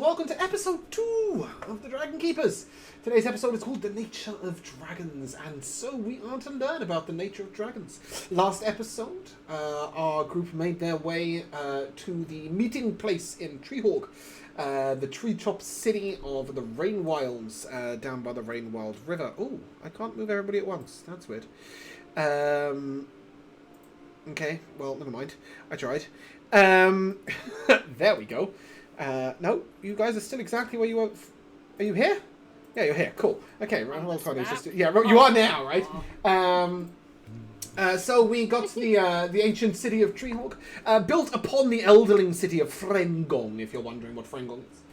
welcome to episode 2 of the Dragon Keepers. Today's episode is called The Nature of Dragons, and so we are to learn about the nature of dragons. Last episode, our group made their way to the meeting place in Treehawk, the treetop city of the Rain Wilds, down by the Rain Wild River. Oh, I can't move everybody at once. That's weird. Okay, well, never mind. I tried. There we go. No, you guys are still exactly where you were. Are you here? Yeah, you're here. Cool. Okay, Rain Wild Chronicles. Yeah, you are now, right? So we got to the ancient city of Treehawk, built upon the elderling city of Frengong, if you're wondering what Frengong is.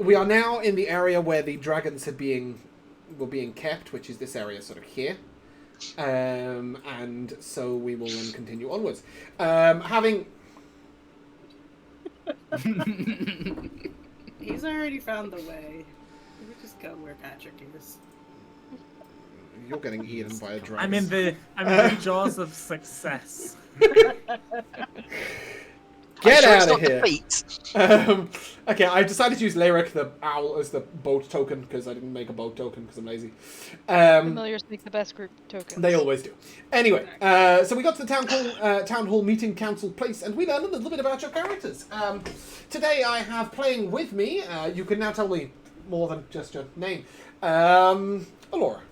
We are now in the area where the dragons were being kept, which is this area sort of here. And so we will then continue onwards. He's already found the way. We just go where Patrick is. You're getting eaten by a dragon. I'm in the jaws of success. Get out of here! Okay, I've decided to use Lyric the owl as the boat token because I didn't make a boat token because I'm lazy. Familiars make the best group tokens. They always do. Anyway, so we got to the town hall meeting council place, and we learned a little bit about your characters. Today I have playing with me. You can now tell me more than just your name. Alora.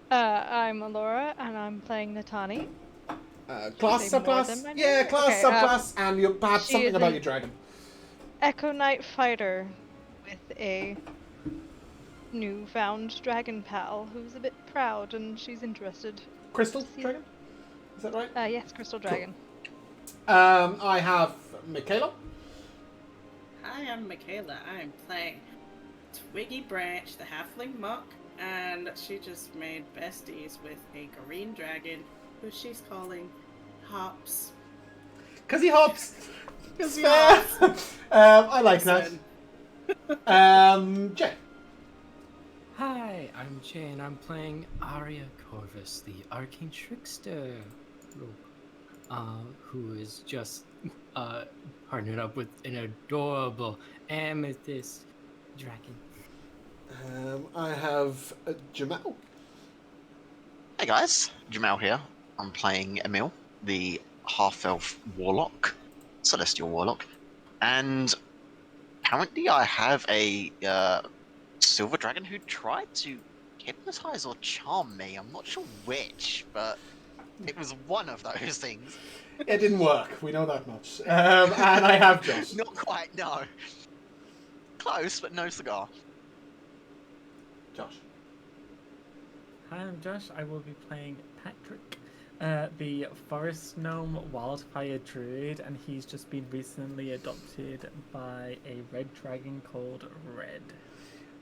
I'm Alora, and I'm playing Natani. Class, subclass? Yeah, class, subclass, and perhaps something about your dragon. Echo Knight fighter with a newfound dragon pal who's a bit proud and she's interested. Crystal dragon? Is that right? Yes, Crystal Dragon. Cool. I have Michaela. Hi, I'm Michaela. I'm playing Twiggy Branch, the halfling monk, and she just made besties with a green dragon who she's calling Hops. Cause he hops. It's fair. I like that. Jay. Hi, I'm Jay, and I'm playing Arya Corvus, the arcane trickster, who is just partnered up with an adorable amethyst dragon. I have Jamal. Hey guys, Jamal here. I'm playing Emil, the half-elf warlock, celestial warlock, and currently I have a silver dragon who tried to hypnotize or charm me. I'm not sure which, but it was one of those things. It didn't work, we know that much. And I have Josh. Not quite, no. Close, but no cigar. Josh. Hi, I'm Josh. I will be playing Patrick, the forest gnome wildfire druid, and he's just been recently adopted by a red dragon called Red.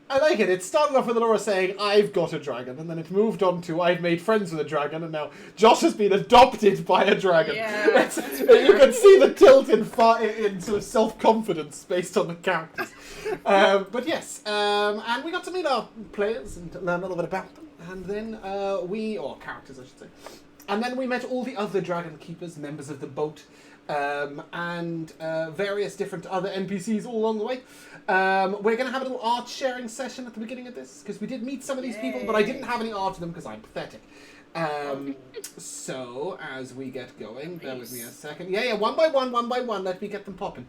I like it. It started off with Laura saying, I've got a dragon, and then it moved on to, I've made friends with a dragon, and now Josh has been adopted by a dragon. Yeah, you can see the tilt in sort of self-confidence based on the characters. But yes, and we got to meet our players and learn a little bit about them, and then or characters I should say, and then we met all the other dragon keepers, members of the boat, and various different other NPCs all along the way. We're going to have a little art sharing session at the beginning of this, because we did meet some of these people, but I didn't have any art of them because I'm pathetic. So, as we get going, bear with me a second. Yeah, one by one, let me get them popping.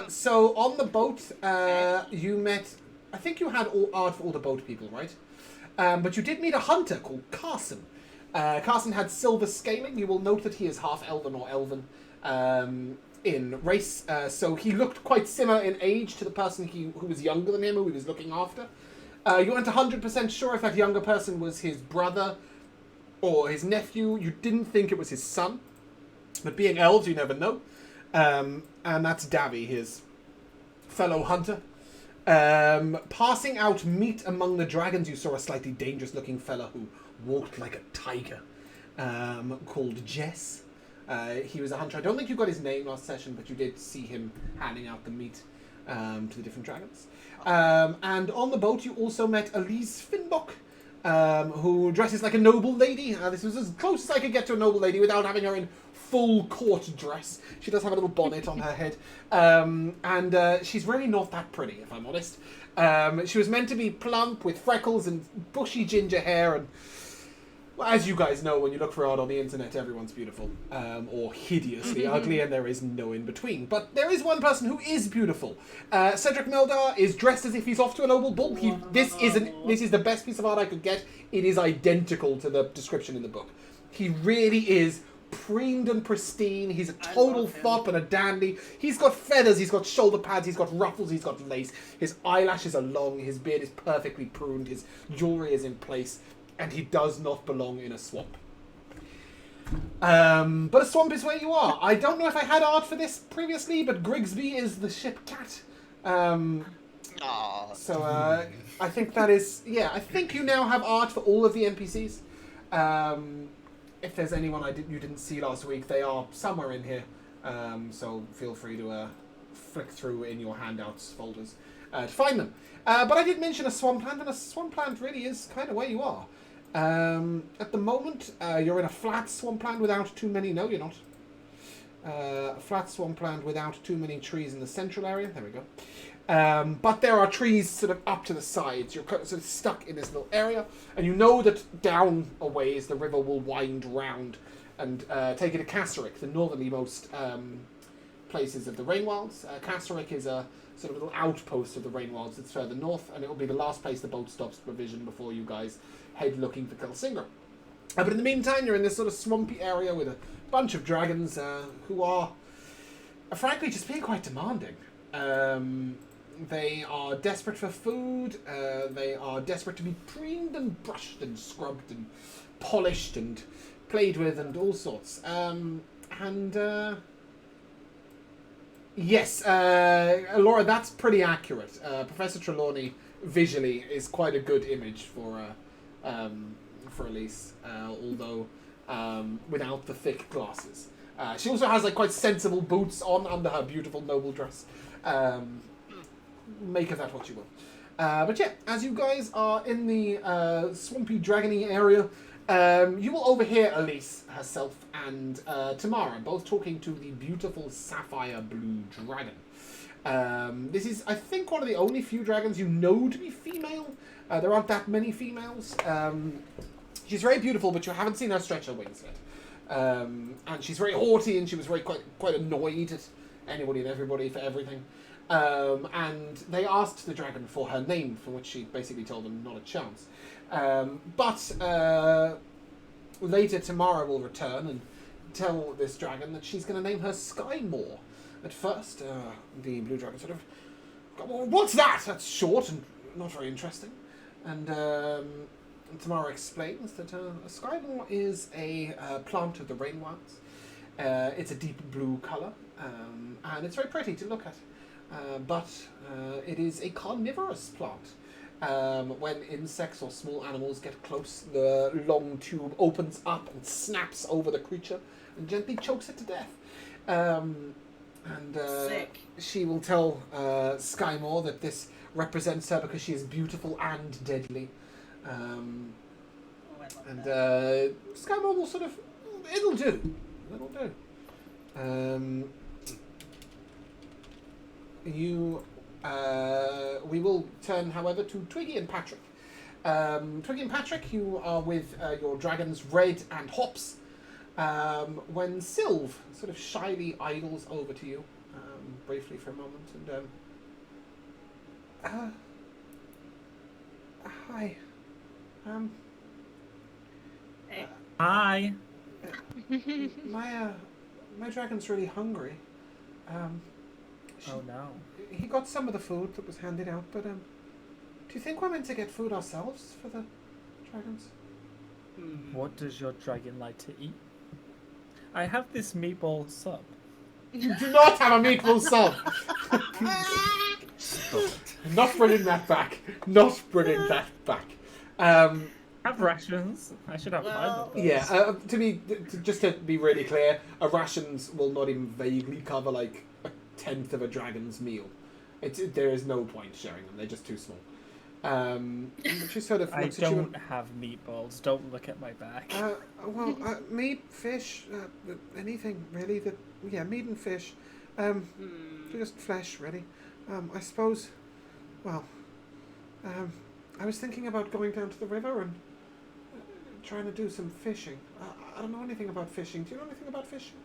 So, on the boat, you met, I think you had all art for all the boat people, right? But you did meet a hunter called Carson. Carson had silver scaling. You will note that he is half elven or elven in race. So he looked quite similar in age to the person who was younger than him, who he was looking after. You weren't 100% sure if that younger person was his brother or his nephew. You didn't think it was his son. But being elves, you never know. And that's Davy, his fellow hunter. Passing out meat among the dragons, you saw a slightly dangerous-looking fella who walked like a tiger, called Jess. He was a hunter. I don't think you got his name last session, but you did see him handing out the meat to the different dragons. And on the boat, you also met Elise Finbock, who dresses like a noble lady. This was as close as I could get to a noble lady without having her in full court dress. She does have a little bonnet on her head. And she's really not that pretty, if I'm honest. She was meant to be plump with freckles and bushy ginger hair. And well, as you guys know, when you look for art on the internet, everyone's beautiful. Or hideously ugly, and there is no in between. But there is one person who is beautiful. Cedric Meldar is dressed as if he's off to a noble bull. This is the best piece of art I could get. It is identical to the description in the book. He really is preened and pristine. He's a total fop and a dandy. He's got feathers, he's got shoulder pads, he's got ruffles, he's got lace. His eyelashes are long, his beard is perfectly pruned, his jewellery is in place, and he does not belong in a swamp. But a swamp is where you are. I don't know if I had art for this previously, but Grigsby is the ship cat. So I think that is... Yeah, I think you now have art for all of the NPCs. If there's anyone you didn't see last week, they are somewhere in here. So feel free to flick through in your handouts folders to find them. But I did mention a swampland, and a swampland really is kind of where you are. At the moment, you're in a flat swampland without too many... No, you're not. A flat swampland without too many trees in the central area. There we go. But there are trees sort of up to the sides. You're sort of stuck in this little area, and you know that down a ways the river will wind round and take you to Kasserik, the northernlymost places of the Rain Wilds. Kasserik is a sort of little outpost of the Rain Wilds that's further north, and it will be the last place the boat stops for provision before you guys head looking for Kelsinger. But in the meantime, you're in this sort of swampy area with a bunch of dragons who are, frankly, just being quite demanding. They are desperate for food. They are desperate to be preened and brushed and scrubbed and polished and played with and all sorts. Yes, Laura, that's pretty accurate. Professor Trelawney visually is quite a good image for Elise, although without the thick glasses. She also has like quite sensible boots on under her beautiful noble dress. Make of that what you will. But yeah, as you guys are in the swampy, dragony area, you will overhear Elise herself and Tamara both talking to the beautiful sapphire blue dragon. This is, I think, one of the only few dragons you know to be female. There aren't that many females. She's very beautiful, but you haven't seen her stretch her wings yet. And she's very haughty, and she was quite annoyed at anybody and everybody for everything. And they asked the dragon for her name, for which she basically told them not a chance. But later Tamara will return and tell this dragon that she's going to name her Skymoor. At first, the blue dragon sort of, well, what's that? That's short and not very interesting. And Tamara explains that a Skymoor is a plant of the Rain Wilds. It's a deep blue colour, and it's very pretty to look at. But it is a carnivorous plant. When insects or small animals get close, the long tube opens up and snaps over the creature and gently chokes it to death. Sick. She will tell Skymoor that this represents her because she is beautiful and deadly. Skymoor will sort of... It'll do. We will turn, however, to Twiggy and Patrick. Twiggy and Patrick, you are with your dragons Red and Hops, when Sylv sort of shyly idles over to you, briefly for a moment, and hi. Hey. Hi. My dragon's really hungry. Oh no. He got some of the food that was handed out, but do you think we're meant to get food ourselves for the dragons? What does your dragon like to eat? I have this meatball sub. You do not have a meatball sub! Not bringing that back. Not bringing that back. I have rations. I should have 5 of those. Yeah, just to be really clear, rations will not even vaguely cover like a tenth of a dragon's meal. There is no point sharing them. They're just too small. She sort of I looks at you. don't have meatballs. Don't look at my back. Meat, fish, anything really. Meat and fish. Just flesh, really. I suppose. Well, I was thinking about going down to the river and trying to do some fishing. I don't know anything about fishing. Do you know anything about fishing?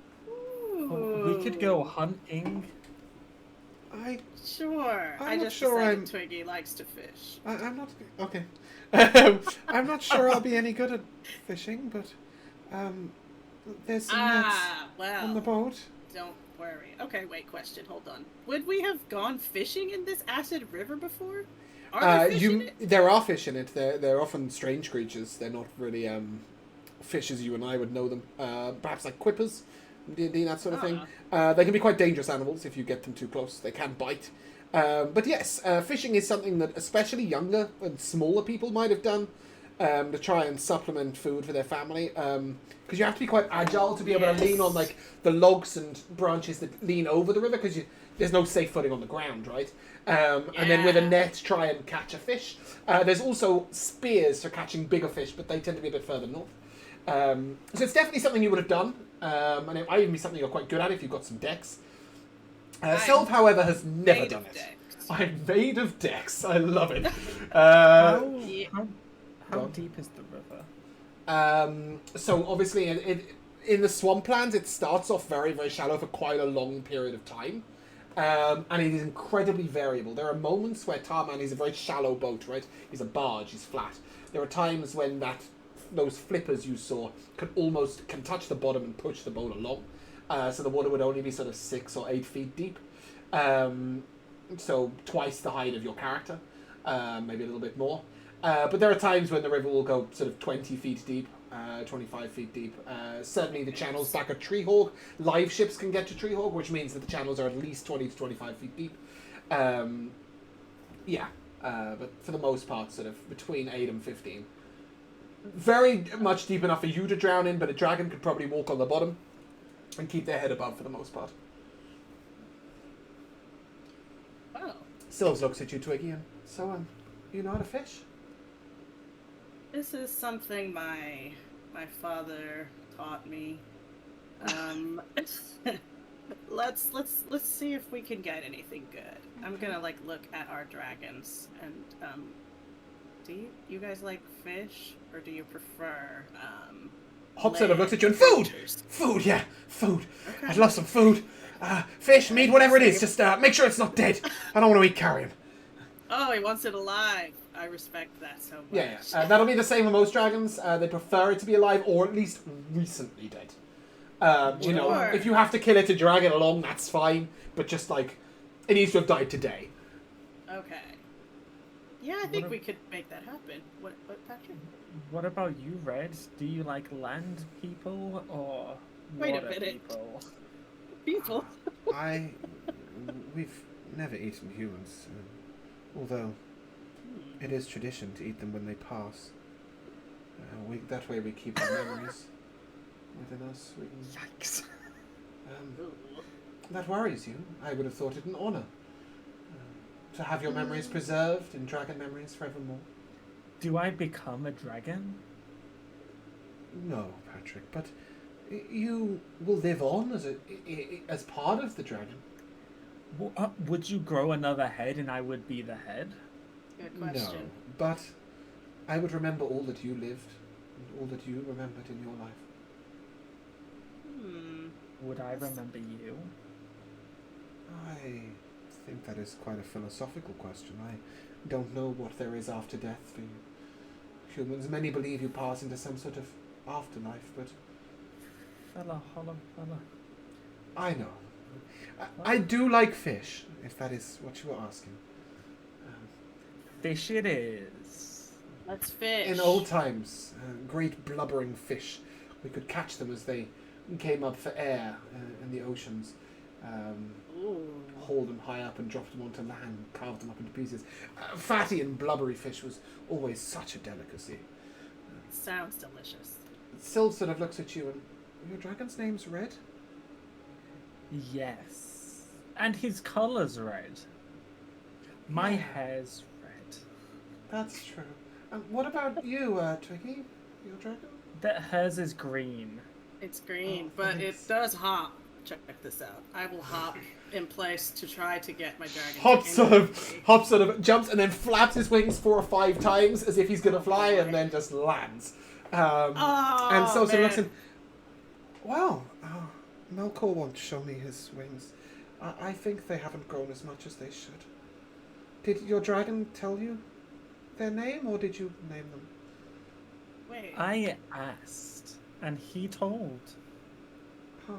We could go hunting. Sure. I'm I not just sure decided I'm- Twiggy likes to fish. I'm not okay. I'm not sure I'll be any good at fishing, but there's some nets on the Well, boat. don't worry. Okay, wait, question, hold on. Would we have gone fishing in this acid river before? Are there fish in it? There are fish in it. They're often strange creatures. They're not really fish as you and I would know them. Perhaps like quippers, D&D, that sort of thing. They can be quite dangerous animals if you get them too close. They can bite. But yes, fishing is something that especially younger and smaller people might have done to try and supplement food for their family. Because you have to be quite agile to be able to lean on like the logs and branches that lean over the river because there's no safe footing on the ground, right? And then with a net try and catch a fish. There's also spears for catching bigger fish, but they tend to be a bit further north. So it's definitely something you would have done. And it might even be something you're quite good at if you've got some decks. Sylve, however, has never done it. I'm made of decks. I love it. How Go on. deep is the river? So obviously in the swamplands it starts off very, very shallow for quite a long period of time. And it is incredibly variable. There are moments where Tarman is a very shallow boat, right? He's a barge, he's flat. There are times when those flippers you saw can touch the bottom and push the boat along. So the water would only be sort of 6 or 8 feet deep. So twice the height of your character, maybe a little bit more. But there are times when the river will go sort of 20 feet deep, 25 feet deep. Certainly the channels back at Treehawk, live ships can get to Treehawk, which means that the channels are at least 20 to 25 feet deep. But for the most part, sort of between 8 and 15. Very much deep enough for you to drown in, but a dragon could probably walk on the bottom and keep their head above for the most part. Oh. Sylves looks at you, Twiggy, and so, you know how to fish? This is something my father taught me. Let's see if we can get anything good. I'm gonna look at our dragons and do you guys like fish or do you prefer Hop sort of looks at you and food! Food, yeah, food. Okay. I'd love some food. Fish, meat, whatever it is, just make sure it's not dead. I don't want to eat carrion. Oh, he wants it alive. I respect that so much. Yeah. That'll be the same with most dragons. They prefer it to be alive or at least recently dead. You know, Sure. if you have to kill it to drag it along, that's fine. But just it needs to have died today. Okay. Yeah, I think we could make that happen. What, Patrick? What about you, Red? Do you like land people or Wait a water minute. people? People. We've never eaten humans, although it is tradition to eat them when they pass. That way we keep our memories within us. Yikes. That worries you. I would have thought it an honour to have your memories preserved in dragon memories forevermore. Do I become a dragon? No, Patrick, but you will live on as part of the dragon. Would you grow another head and I would be the head? Good No, question. but I would remember all that you lived and all that you remembered in your life. Would I remember you? I think that is quite a philosophical question. I don't know what there is after death for you humans. Many believe you pass into some sort of afterlife, but Fella, holla, fella. I know. I do like fish, if that is what you were asking. Fish it is. Let's fish. In old times, great blubbering fish. We could catch them as they came up for air in the oceans. Hauled them high up and dropped them onto land, carved them up into pieces. Fatty and blubbery fish was always such a delicacy. Sounds delicious. Syl sort of looks at you and, your dragon's name's Red? Yes. And his color's red. My hair's red. That's true. What about you, Twiggy? Your dragon? That hers is green. It's green, Oh, but thanks. it does hop. Check this out. I will hop in place to try to get my dragon. Hop to sort of jumps and then flaps his wings 4 or 5 times as if he's gonna fly, and then just lands. And so man. looks in. Wow, Melkor won't show me his wings. I think they haven't grown as much as they should. Did your dragon tell you their name, or did you name them? Wait. I asked, and he told. Oh,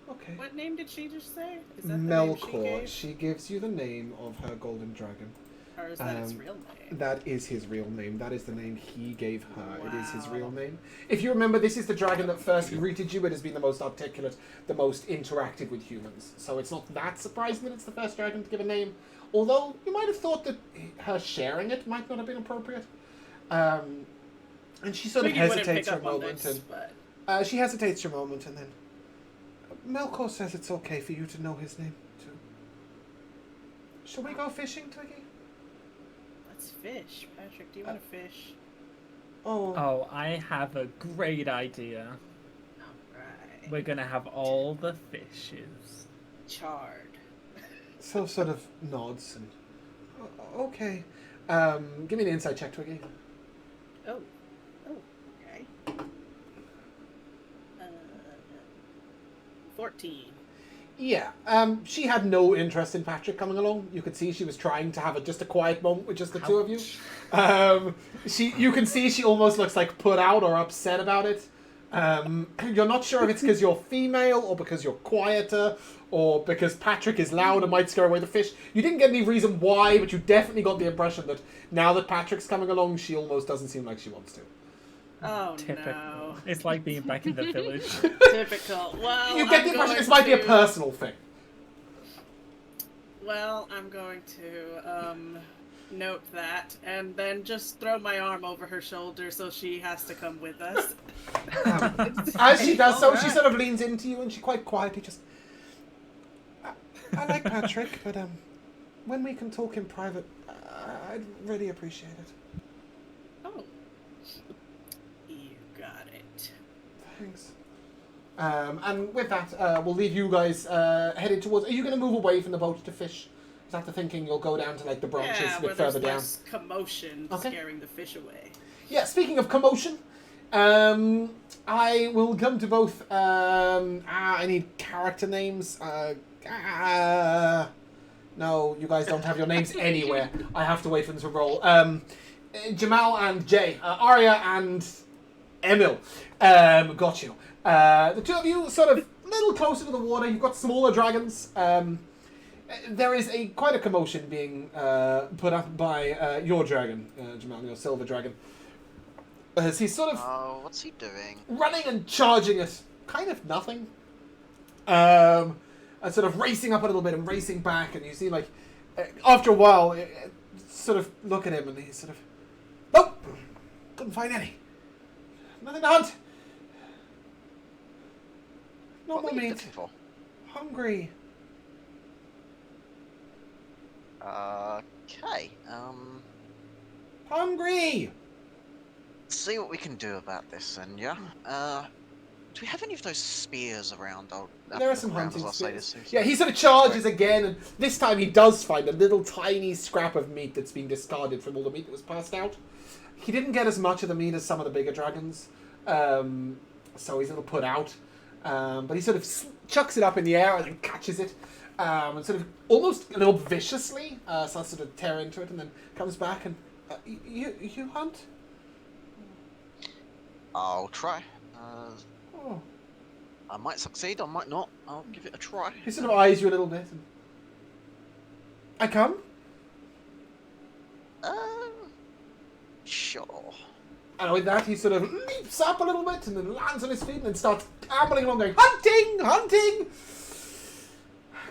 okay. What name did she just say? Is that the name she Melkor. gave? She gives you the name of her golden dragon. Or is that its real name? That is his real name. That is the name he gave her. It is his Wow. real name. If you remember, this is the dragon that first greeted you. It has been the most articulate, the most interactive with humans. So it's not that surprising that it's the first dragon to give a name. Although, you might have thought that her sharing it might not have been appropriate. And she sort of Twiggy wouldn't hesitates pick for a up on moment. this, And but she hesitates for a moment, and then... Melkor says it's okay for you to know his name, too. Shall we go fishing, Twiggy? let's fish. Patrick, do you want to fish? Oh, I have a great idea. Alright. We're gonna have all the fishes. Charred. So sort of nods and okay. Give me an insight check, Twiggy. Oh. Okay. 14. Yeah. She had no interest in Patrick coming along. You could see she was trying to have just a quiet moment with just the two of you. You can see she almost looks like put out or upset about it. You're not sure if it's because you're female or because you're quieter or because Patrick is loud and might scare away the fish. You didn't get any reason why, but you definitely got the impression that now that Patrick's coming along, she almost doesn't seem like she wants to. Oh Typical. no. It's like being back in the village. Typical. Well, You get I'm the impression going this might be a to- personal thing. Well, I'm going to note that and then just throw my arm over her shoulder so she has to come with us. As she does so, Alright. she sort of leans into you and she quite quietly just... I like Patrick, but when we can talk in private, I'd really appreciate it. Oh. You got it. Thanks. And with that, we'll leave you guys headed towards... Are you going to move away from the boat to fish? Is that the thinking? You'll go down to like the branches Yeah, a where bit there's further down? less commotion Okay. scaring the fish away. Yeah, speaking of commotion, I will come to both... I need character names. No, you guys don't have your names anywhere. I have to wait for them to roll. Jamal and Jay. Arya and Emil. Got you. The two of you sort of a little closer to the water. You've got smaller dragons. There is quite a commotion being put up by your dragon, Jamal, your silver dragon. As he's sort of Oh, what's he doing? running and charging at kind of nothing. And sort of racing up a little bit and racing back, and you see like after a while, sort of look at him and he's sort of, nope, couldn't find any, nothing to hunt. No What more were you meat. looking for? Hungry. Okay. Hungry. See what we can do about this then, yeah? Do we have any of those spears around? There are some around, hunting as I'll say spears. this. Yeah, he sort of charges again, and this time he does find a little tiny scrap of meat that's been discarded from all the meat that was passed out. He didn't get as much of the meat as some of the bigger dragons, so he's a little put out. But he sort of chucks it up in the air and then catches it, and sort of almost a little viciously starts to sort of tear into it, and then comes back and you hunt? I'll try. Oh. I might succeed, I might not. I'll give it a try. He sort of eyes you a little bit. And... I come? Sure. And with that, he sort of leaps up a little bit and then lands on his feet and then starts ambling along going, hunting, hunting!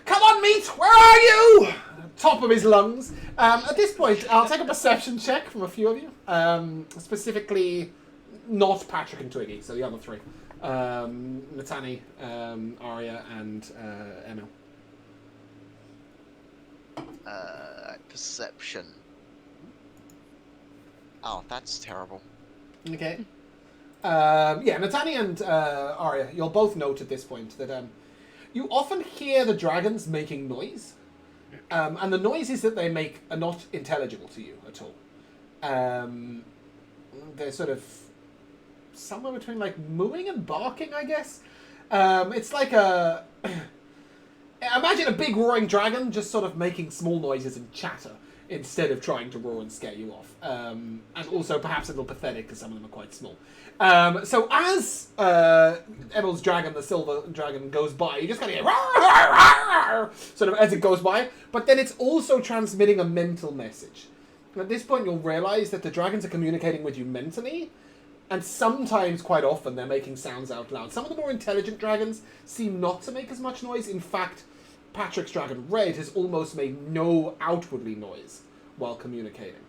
Come on, meat, where are you? Top of his lungs. At this point, I'll take a perception check from a few of you. Specifically, not Patrick and Twiggy, so the other three. Natani, Arya, and Emil. Perception. Oh, that's terrible. Okay. Natani and Arya, you'll both note at this point that you often hear the dragons making noise, and the noises that they make are not intelligible to you at all. They're sort of somewhere between like mooing and barking, I guess. It's like a imagine a big roaring dragon just sort of making small noises and chatter instead of trying to roar and scare you off. And also perhaps a little pathetic because some of them are quite small. So as Emerald's dragon, the silver dragon, goes by, you just kind of hear rawr, rawr, rawr, sort of as it goes by, but then it's also transmitting a mental message. And at this point you'll realize that the dragons are communicating with you mentally, and sometimes, quite often, they're making sounds out loud. Some of the more intelligent dragons seem not to make as much noise. In fact, Patrick's dragon, Red, has almost made no outwardly noise while communicating,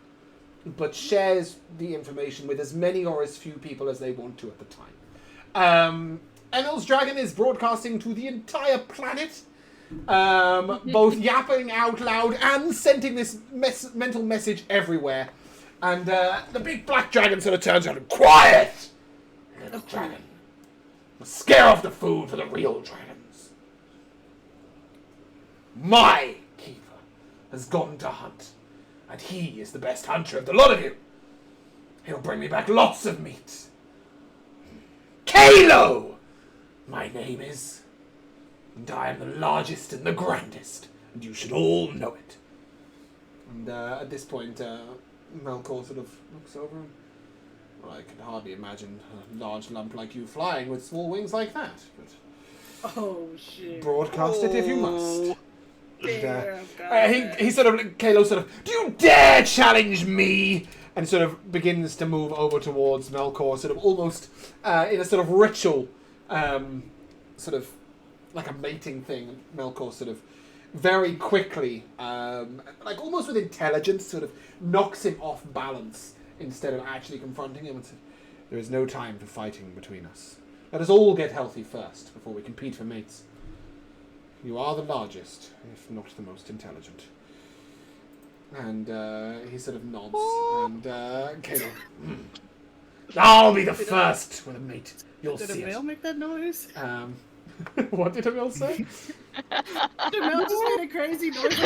but shares the information with as many or as few people as they want to at the time. Emerald's dragon is broadcasting to the entire planet, both yapping out loud and sending this mental message everywhere. And the big black dragon sort of turns around and, quiet! Little dragon. Scare off the food for the real dragons. My keeper has gone to hunt, and he is the best hunter of the lot of you. He'll bring me back lots of meat. Kalo! My name is, and I am the largest and the grandest, and you should all know it. And at this point, Melkor sort of looks over and, well, I could hardly imagine a large lump like you flying with small wings like that, but Oh shit. broadcast it if you must. Damn, And, he sort of, Kalo sort of, do you dare challenge me? And sort of begins to move over towards Melkor, sort of almost in a sort of ritual, sort of like a mating thing. Melkor sort of very quickly, like almost with intelligence, sort of knocks him off balance instead of actually confronting him and says, there is no time for fighting between us. Let us all get healthy first before we compete for mates. You are the largest, if not the most intelligent. And he sort of nods, and Kalo, I'll be the first with a mate. You'll Did see Emil make that noise? it. What did Emil say? Emil just made a crazy noise.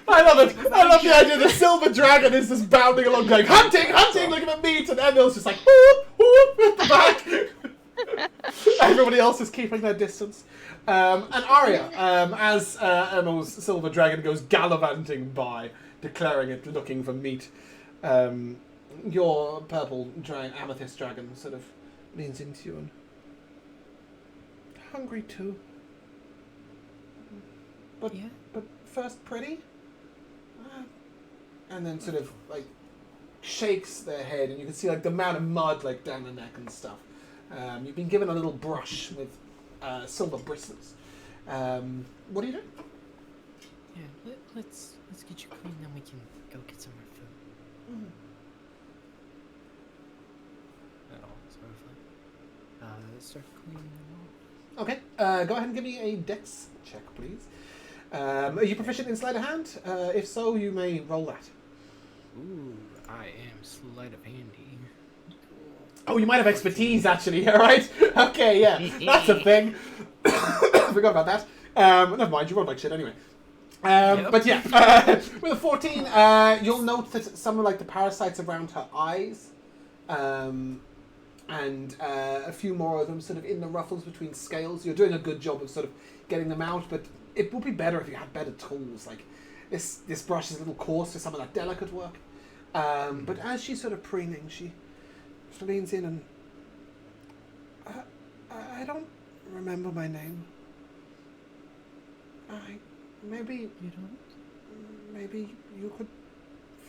I love it. I love the idea. The silver dragon is just bounding along, going, hunting, hunting, looking at meat, and Emil's just like, whoop, whoop, at the back. Everybody else is keeping their distance. And Arya, as Emil's silver dragon goes gallivanting by, declaring it looking for meat, your purple amethyst dragon sort of leans into you and, hungry too. But first pretty? And then sort of like shakes their head, and you can see like the amount of mud like down the neck and stuff. You've been given a little brush with silver bristles. What are you doing? Yeah, let's get you clean, then we can go get some more food. Mm. And I'll sort of like start cleaning them Okay, go ahead and give me a dex check, please. Are you proficient in sleight of hand? If so, you may roll that. Ooh, I am sleight of handy. Oh, you might have expertise, actually, alright? Okay, yeah, that's a thing. Forgot about that. Never mind, you rolled like shit anyway. Yep. But yeah, with a 14, you'll note that some of like the parasites around her eyes, and a few more of them sort of in the ruffles between scales. You're doing a good job of sort of getting them out, but it would be better if you had better tools. Like this brush is a little coarse for some of that delicate work. But as she's sort of preening, she leans in and I don't remember my name. Maybe You don't? maybe you could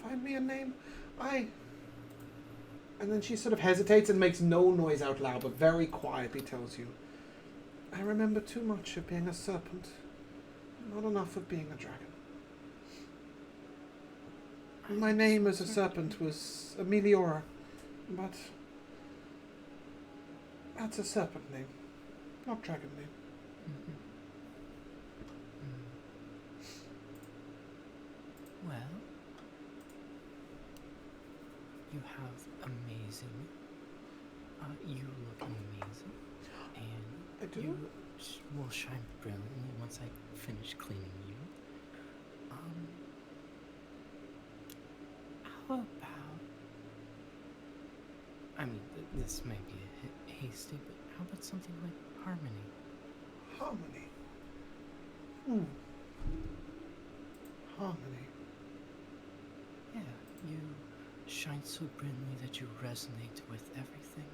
find me a name. And then she sort of hesitates and makes no noise out loud, but very quietly tells you, I remember too much of being a serpent, not enough of being a dragon. My name as a serpent was Ameliora, but that's a serpent name, not dragon name. Mm-hmm. Well, you have amazing. You look amazing, and I do? you will shine brilliantly once I finish cleaning you. How about? I mean, this may be a bit hasty, but how about something like harmony? Harmony. Harmony. Yeah, you shine so brilliantly that you resonate with everything.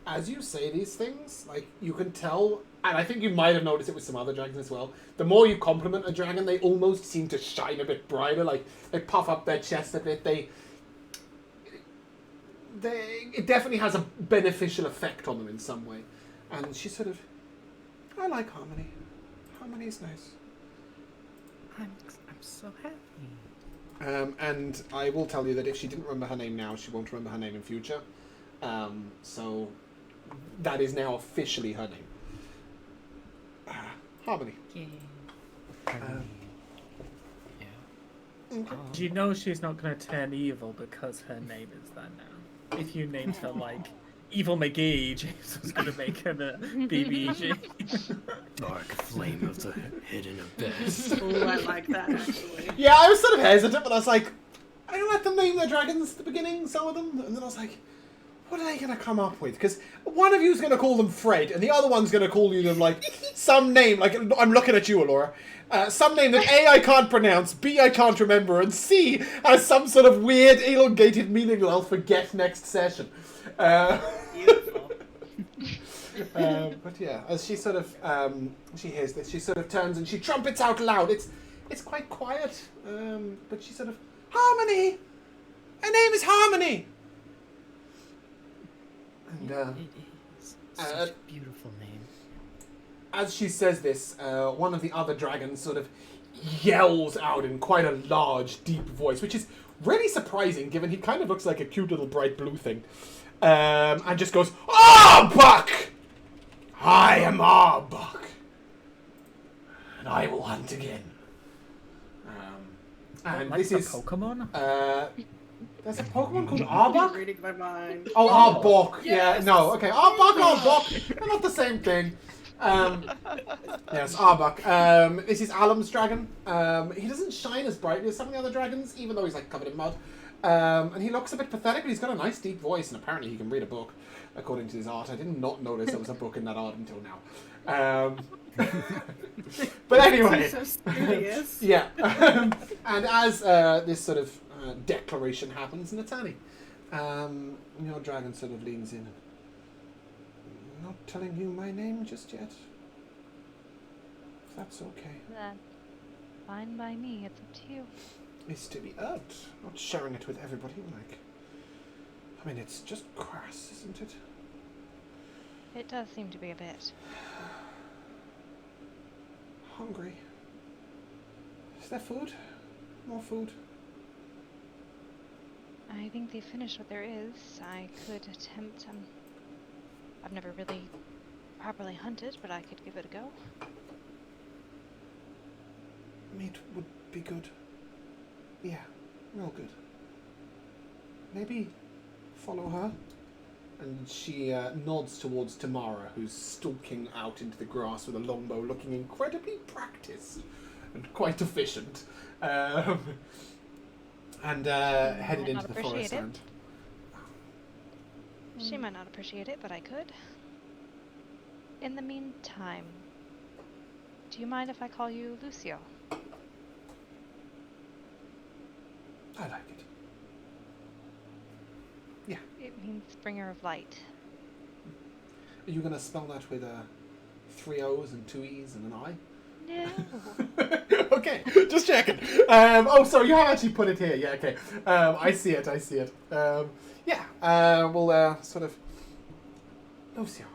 As you say these things, like, you can tell, and I think you might have noticed it with some other dragons as well, the more you compliment a dragon, they almost seem to shine a bit brighter, like, they puff up their chest a bit, it definitely has a beneficial effect on them in some way. And she sort of, I like harmony. Harmony's nice. I'm so happy. And I will tell you that if she didn't remember her name now, she won't remember her name in future. So that is now officially her name. Harmony. Yay. Yeah. Okay. Do you know she's not going to turn evil because her name is that now? If you named her, like, Evil McGee, James was going to make her the BBG. Dark flame of the hidden abyss. Oh, I like that, actually. Yeah, I was sort of hesitant, but I was like, I don't let them name their dragons at the beginning, some of them. And then I was like, what are they going to come up with? Because one of you is going to call them Fred, and the other one's going to call you them, like, some name. Like, I'm looking at you, Alora. Some name that A, I can't pronounce, B, I can't remember, and C, has some sort of weird, elongated meaning that I'll forget next session. Beautiful. But yeah, as she sort of, she hears this, she sort of turns and she trumpets out loud. It's quite quiet, but she sort of, Harmony! Her name is Harmony! And, It is such a beautiful name. as she says this, one of the other dragons sort of yells out in quite a large, deep voice, which is really surprising given he kind of looks like a cute little bright blue thing. And just goes, Arbok! I am Arbok. And I will hunt again. And Like this the is... Pokemon? There's a Pokemon called You're Arbok? reading my mind. Oh, Arbok. Yes. Yeah, no, okay. Arbok. They're not the same thing. Yes, Arbok. This is Alam's dragon. He doesn't shine as brightly as some of the other dragons, even though he's like covered in mud. And he looks a bit pathetic, but he's got a nice deep voice, and apparently he can read a book, according to his art. I did not notice there was a book in that art until now. But anyway. So studious. Yeah. And as this sort of declaration happens, Natani, your dragon sort of leans in. Not telling you my name just yet. If that's okay. That's fine by me. It's up to you. Is to be earned, not sharing it with everybody. Like, I mean, it's just crass, isn't it? It does seem to be a bit. Hungry. Is there food? More food? I think they finished what there is. I could attempt I've never really properly hunted, but I could give it a go. Meat would be good. Yeah, real good. Maybe follow her? And she nods towards Tamara, who's stalking out into the grass with a longbow, looking incredibly practiced and quite efficient. And headed into the forest land. She might not appreciate it, but I could. In the meantime, do you mind if I call you Lucio? I like it. Yeah. It means bringer of light. Are you going to spell that with 3 O's and 2 E's and an I? No. Okay, just checking. Oh, sorry, you have actually put it here. Yeah, okay. I see it. Yeah, we'll sort of... Lucio.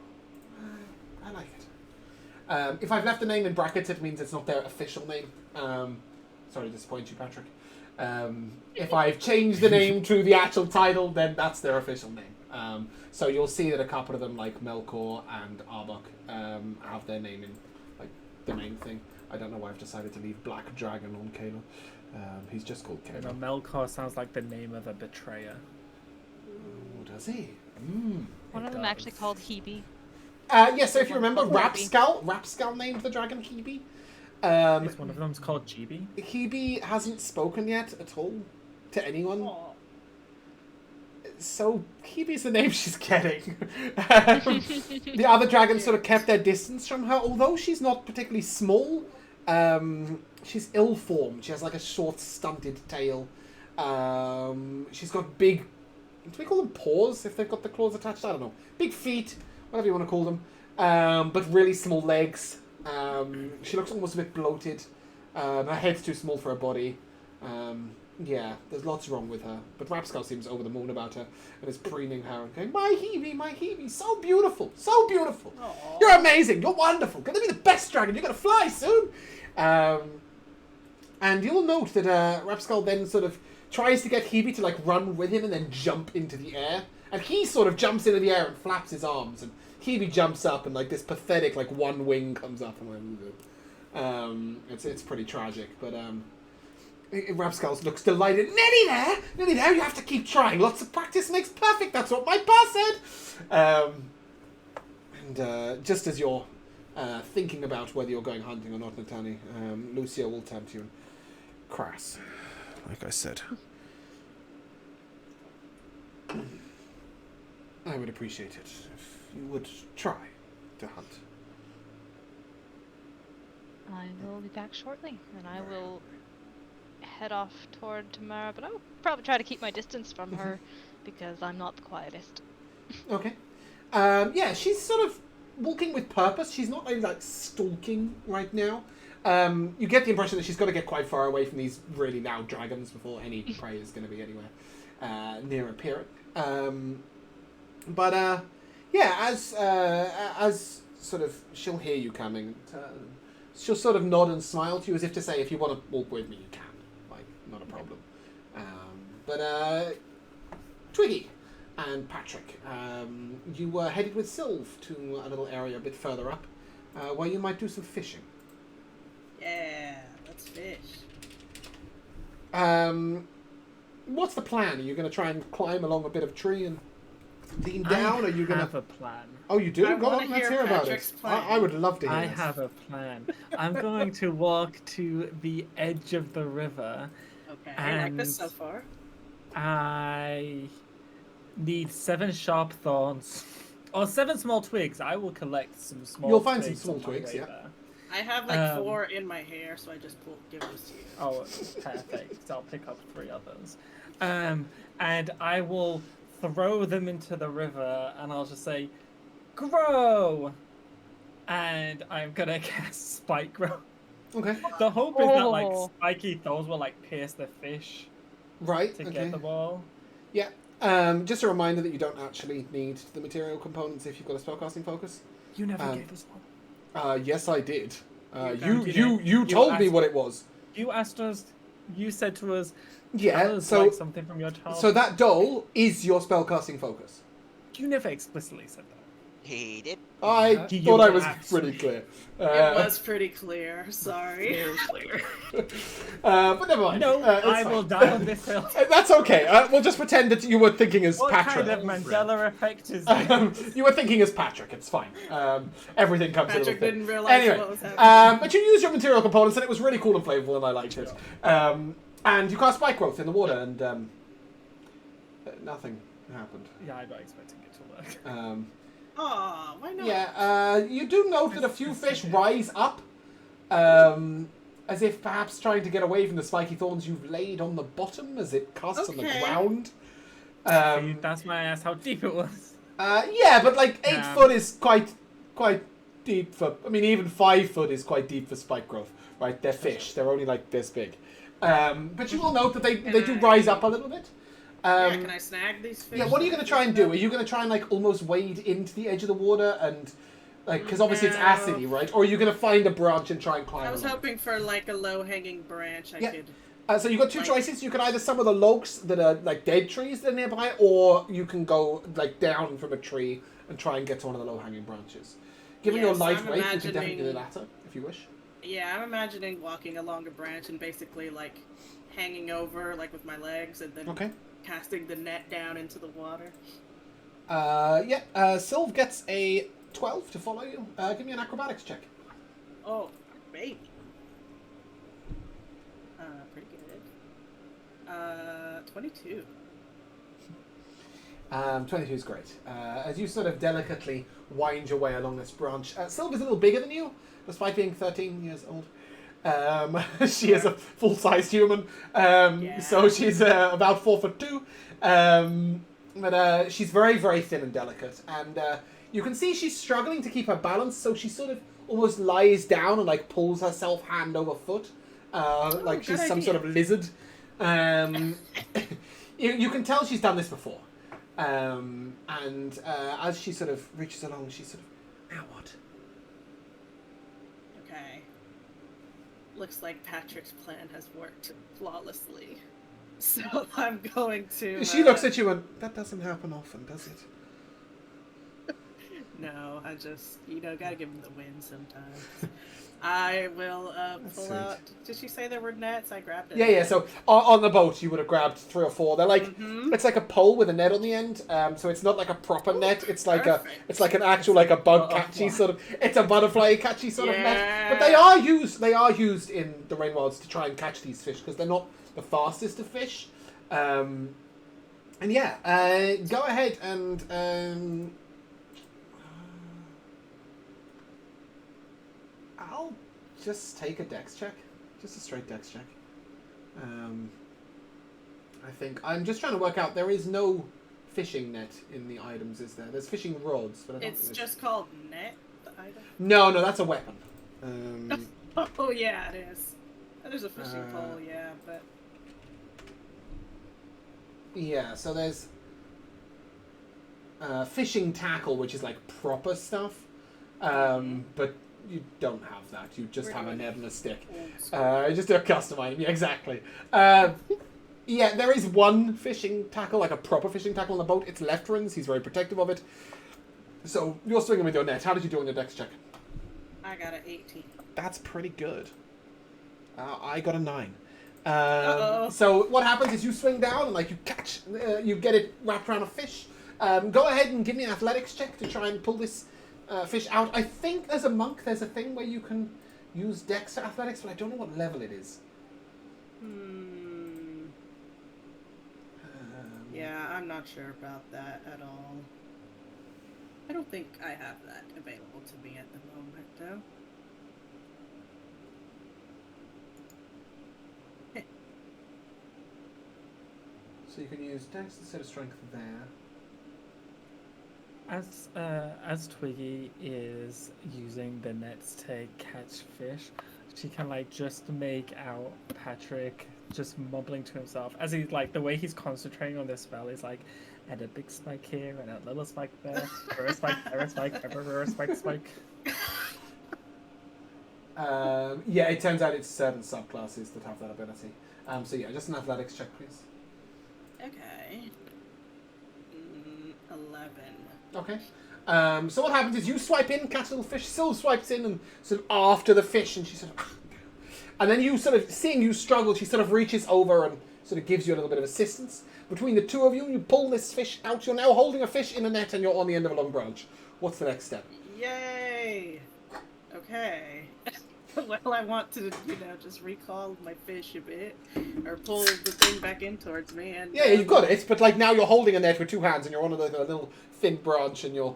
I like it. If I've left the name in brackets, it means it's not their official name. Sorry to disappoint you, Patrick. If I've changed the name to the actual title, then that's their official name. So you'll see that a couple of them, like Melkor and Arbok, have their name in like the main thing. I don't know why I've decided to leave Black Dragon on Kayla. He's just called You Keno. know, Melkor sounds like the name of a betrayer. Oh, does he? One of them actually called Hebe. Yeah, so if you One remember, called Hebe. Rapscal named the dragon Hebe. Is one of them's called Chibi? Hebe hasn't spoken yet at all to anyone. Aw. So Hebe's the name she's getting. The other dragons sort of kept their distance from her, although she's not particularly small. She's ill-formed. She has like a short, stunted tail. She's got big, do we call them paws if they've got the claws attached? I don't know. Big feet, whatever you want to call them. But really small legs. She looks almost a bit bloated. Her head's too small for her body. Yeah, there's lots wrong with her. But Rapscal seems over the moon about her and is preening her and going, my Hebe, so beautiful, so beautiful. Aw. You're amazing, you're wonderful, gonna be the best dragon, you're gonna fly soon. And you'll note that Rapscal then sort of tries to get Hebe to like run with him and then jump into the air. And he sort of jumps into the air and flaps his arms. And Hebe jumps up and like this pathetic like one wing comes up and it's pretty tragic. But Rapscal looks delighted. Nearly there, you have to keep trying. Lots of practice makes perfect, that's what my pa said. Just as you're thinking about whether you're going hunting or not, Natani, Lucia will turn to you and Crass, like I said. I would appreciate it if you would try to hunt. I will be back shortly, and I will head off toward Tamara, but I will probably try to keep my distance from her because I'm not the quietest. Okay. Yeah, she's sort of walking with purpose. She's not really like stalking right now. You get the impression that she's got to get quite far away from these really loud dragons before any prey is going to be anywhere near appearing. But yeah, as sort of she'll hear you coming, she'll sort of nod and smile to you as if to say, if you want to walk with me, you can. Like, not a problem. But Twiggy and Patrick, you were headed with Sylv to a little area a bit further up, where you might do some fishing. Yeah, let's fish. What's the plan? Are you going to try and climb along a bit of tree and lean down? Are you going I have to? a plan. Oh, you do? I Go wanna on, let's hear hear about Patrick's it. plan. I would love to hear I this. have a plan. I'm going to walk to the edge of the river. Okay, I like this so And- far. I need 7 sharp thorns. Or 7 small twigs. I will collect some small You'll find some twigs small on my twigs, way yeah. there. I have like 4 4 in my hair, so I just give those to you. Oh, perfect. So I'll pick up 3 others. And I will throw them into the river, and I'll just say, grow! And I'm gonna cast Spike Grow. Okay. The hope is that, like, Oh. spiky thorns will, like, pierce the fish Right. to Okay. get the ball. Yeah. Just a reminder that you don't actually need the material components if you've got a spellcasting focus. You never Um, gave us one. Yes, I did. You You told me asked- what it was. You asked us, you said to us, Yeah. tell us, So like, something from your childhood. so that doll is your spellcasting focus. You never explicitly said that. He did. I You thought I was asked pretty me. clear. It was pretty clear. Sorry. But never mind. No, It's I fine. will die on this hill. That's okay. We'll just pretend that you were thinking as What Patrick. kind of Mandela effect is this? You were thinking as Patrick. It's fine. Everything comes in a Patrick little didn't bit. realize Anyway, what was happening. but you used your material components and it was really cool and flavorful and I liked it. And you cast spike growth in the water and nothing happened. Yeah, I'm not expecting it to work. Aw, why not? Yeah, you do note that a few fish rise up, as if perhaps trying to get away from the spiky thorns you've laid on the bottom as it casts on the Okay. ground. That's why I asked how deep it was. Yeah, but like 8 Yeah. foot is quite deep for. I mean, even 5 foot is quite deep for spike growth, right? They're fish. They're only like this big. But you will note that they do rise up a little bit. Yeah, can I snag these fish? Yeah, what are you going to try and do? Are you going to try and like almost wade into the edge of the water and like because obviously it's No. acidy, right? Or are you going to find a branch and try and climb? I was along? hoping for like a low-hanging branch I Yeah. could... So you've got 2 like- choices. You can either some of the logs that are like dead trees that are nearby, or you can go like down from a tree and try and get to one of the low-hanging branches. Given your Yes, light I'm weight, you can definitely do the imagining- latter if you wish. Yeah, I'm imagining walking along a branch and basically like hanging over like with my legs and then Okay. casting the net down into the water. Yeah. Sylv gets a 12 to follow you. Give me an acrobatics check. Oh, baby. Pretty good. 22. 22 is great. As you sort of delicately wind your way along this branch, Sylv is a little bigger than you, despite being 13 years old. She is a full-sized human, so she's about 4'2". But she's very, very thin and delicate, and you can see she's struggling to keep her balance. So she sort of almost lies down and like pulls herself hand over foot, like she's some sort of lizard. You can tell she's done this before. And as she sort of reaches along, she sort of, now what? Okay. Looks like Patrick's plan has worked flawlessly. So I'm going to... She looks at you and, that doesn't happen often, does it? No, I just, gotta give him the win sometimes. I will pull out... Did she say there were nets? I grabbed it. Yeah, so on the boat you would have grabbed 3 or 4. They're like, it's like a pole with a net on the end, so it's not like a proper net, it's like it's like an actual, like a bug catchy sort of, it's a butterfly catchy sort of net. But they are used in the Rain Wilds to try and catch these fish, because they're not the fastest of fish. And yeah, go ahead and... I'll just take a dex check. Just a straight dex check. I think... I'm just trying to work out... There is no fishing net in the items, is there? There's fishing rods, but I don't It's think just called net, the item? No, that's a weapon. Oh, yeah, it is. There's a fishing pole, yeah, but... Yeah, so there's... fishing tackle, which is like proper stuff. But... You don't have that. You just have a net and a stick. Just a custom item. Yeah, exactly. Yeah, there is one fishing tackle, like a proper fishing tackle on the boat. It's Leftrins. He's very protective of it. So you're swinging with your net. How did you do on your dex check? I got an 18. That's pretty good. I got a 9. Uh-oh. So what happens is you swing down and like you catch, you get it wrapped around a fish. Go ahead and give me an athletics check to try and pull this fish out. I think as a monk there's a thing where you can use dex or athletics, but I don't know what level it is. Yeah, I'm not sure about that at all. I don't think I have that available to me at the moment, though. So you can use dex instead of strength there. As Twiggy is using the nets to catch fish, she can like just make out Patrick just mumbling to himself as he's like, the way he's concentrating on this spell is like, and a big spike here and a little spike there, or a spike there, a spike everywhere, a spike. Yeah, it turns out it's certain subclasses that have that ability. So yeah, just an athletics check, please. Okay. 11. Okay. So what happens is you swipe in, catch a little fish, Syl swipes in and sort of after the fish, and she sort of... And then you sort of, seeing you struggle, she sort of reaches over and sort of gives you a little bit of assistance. Between the two of you, you pull this fish out. You're now holding a fish in a net and you're on the end of a long branch. What's the next step? Yay! Okay. Well, I want to, just recall my fish a bit, or pull the thing back in towards me, and... Yeah, you've got it, but like now you're holding a net with 2 hands and you're on a little thin branch and you've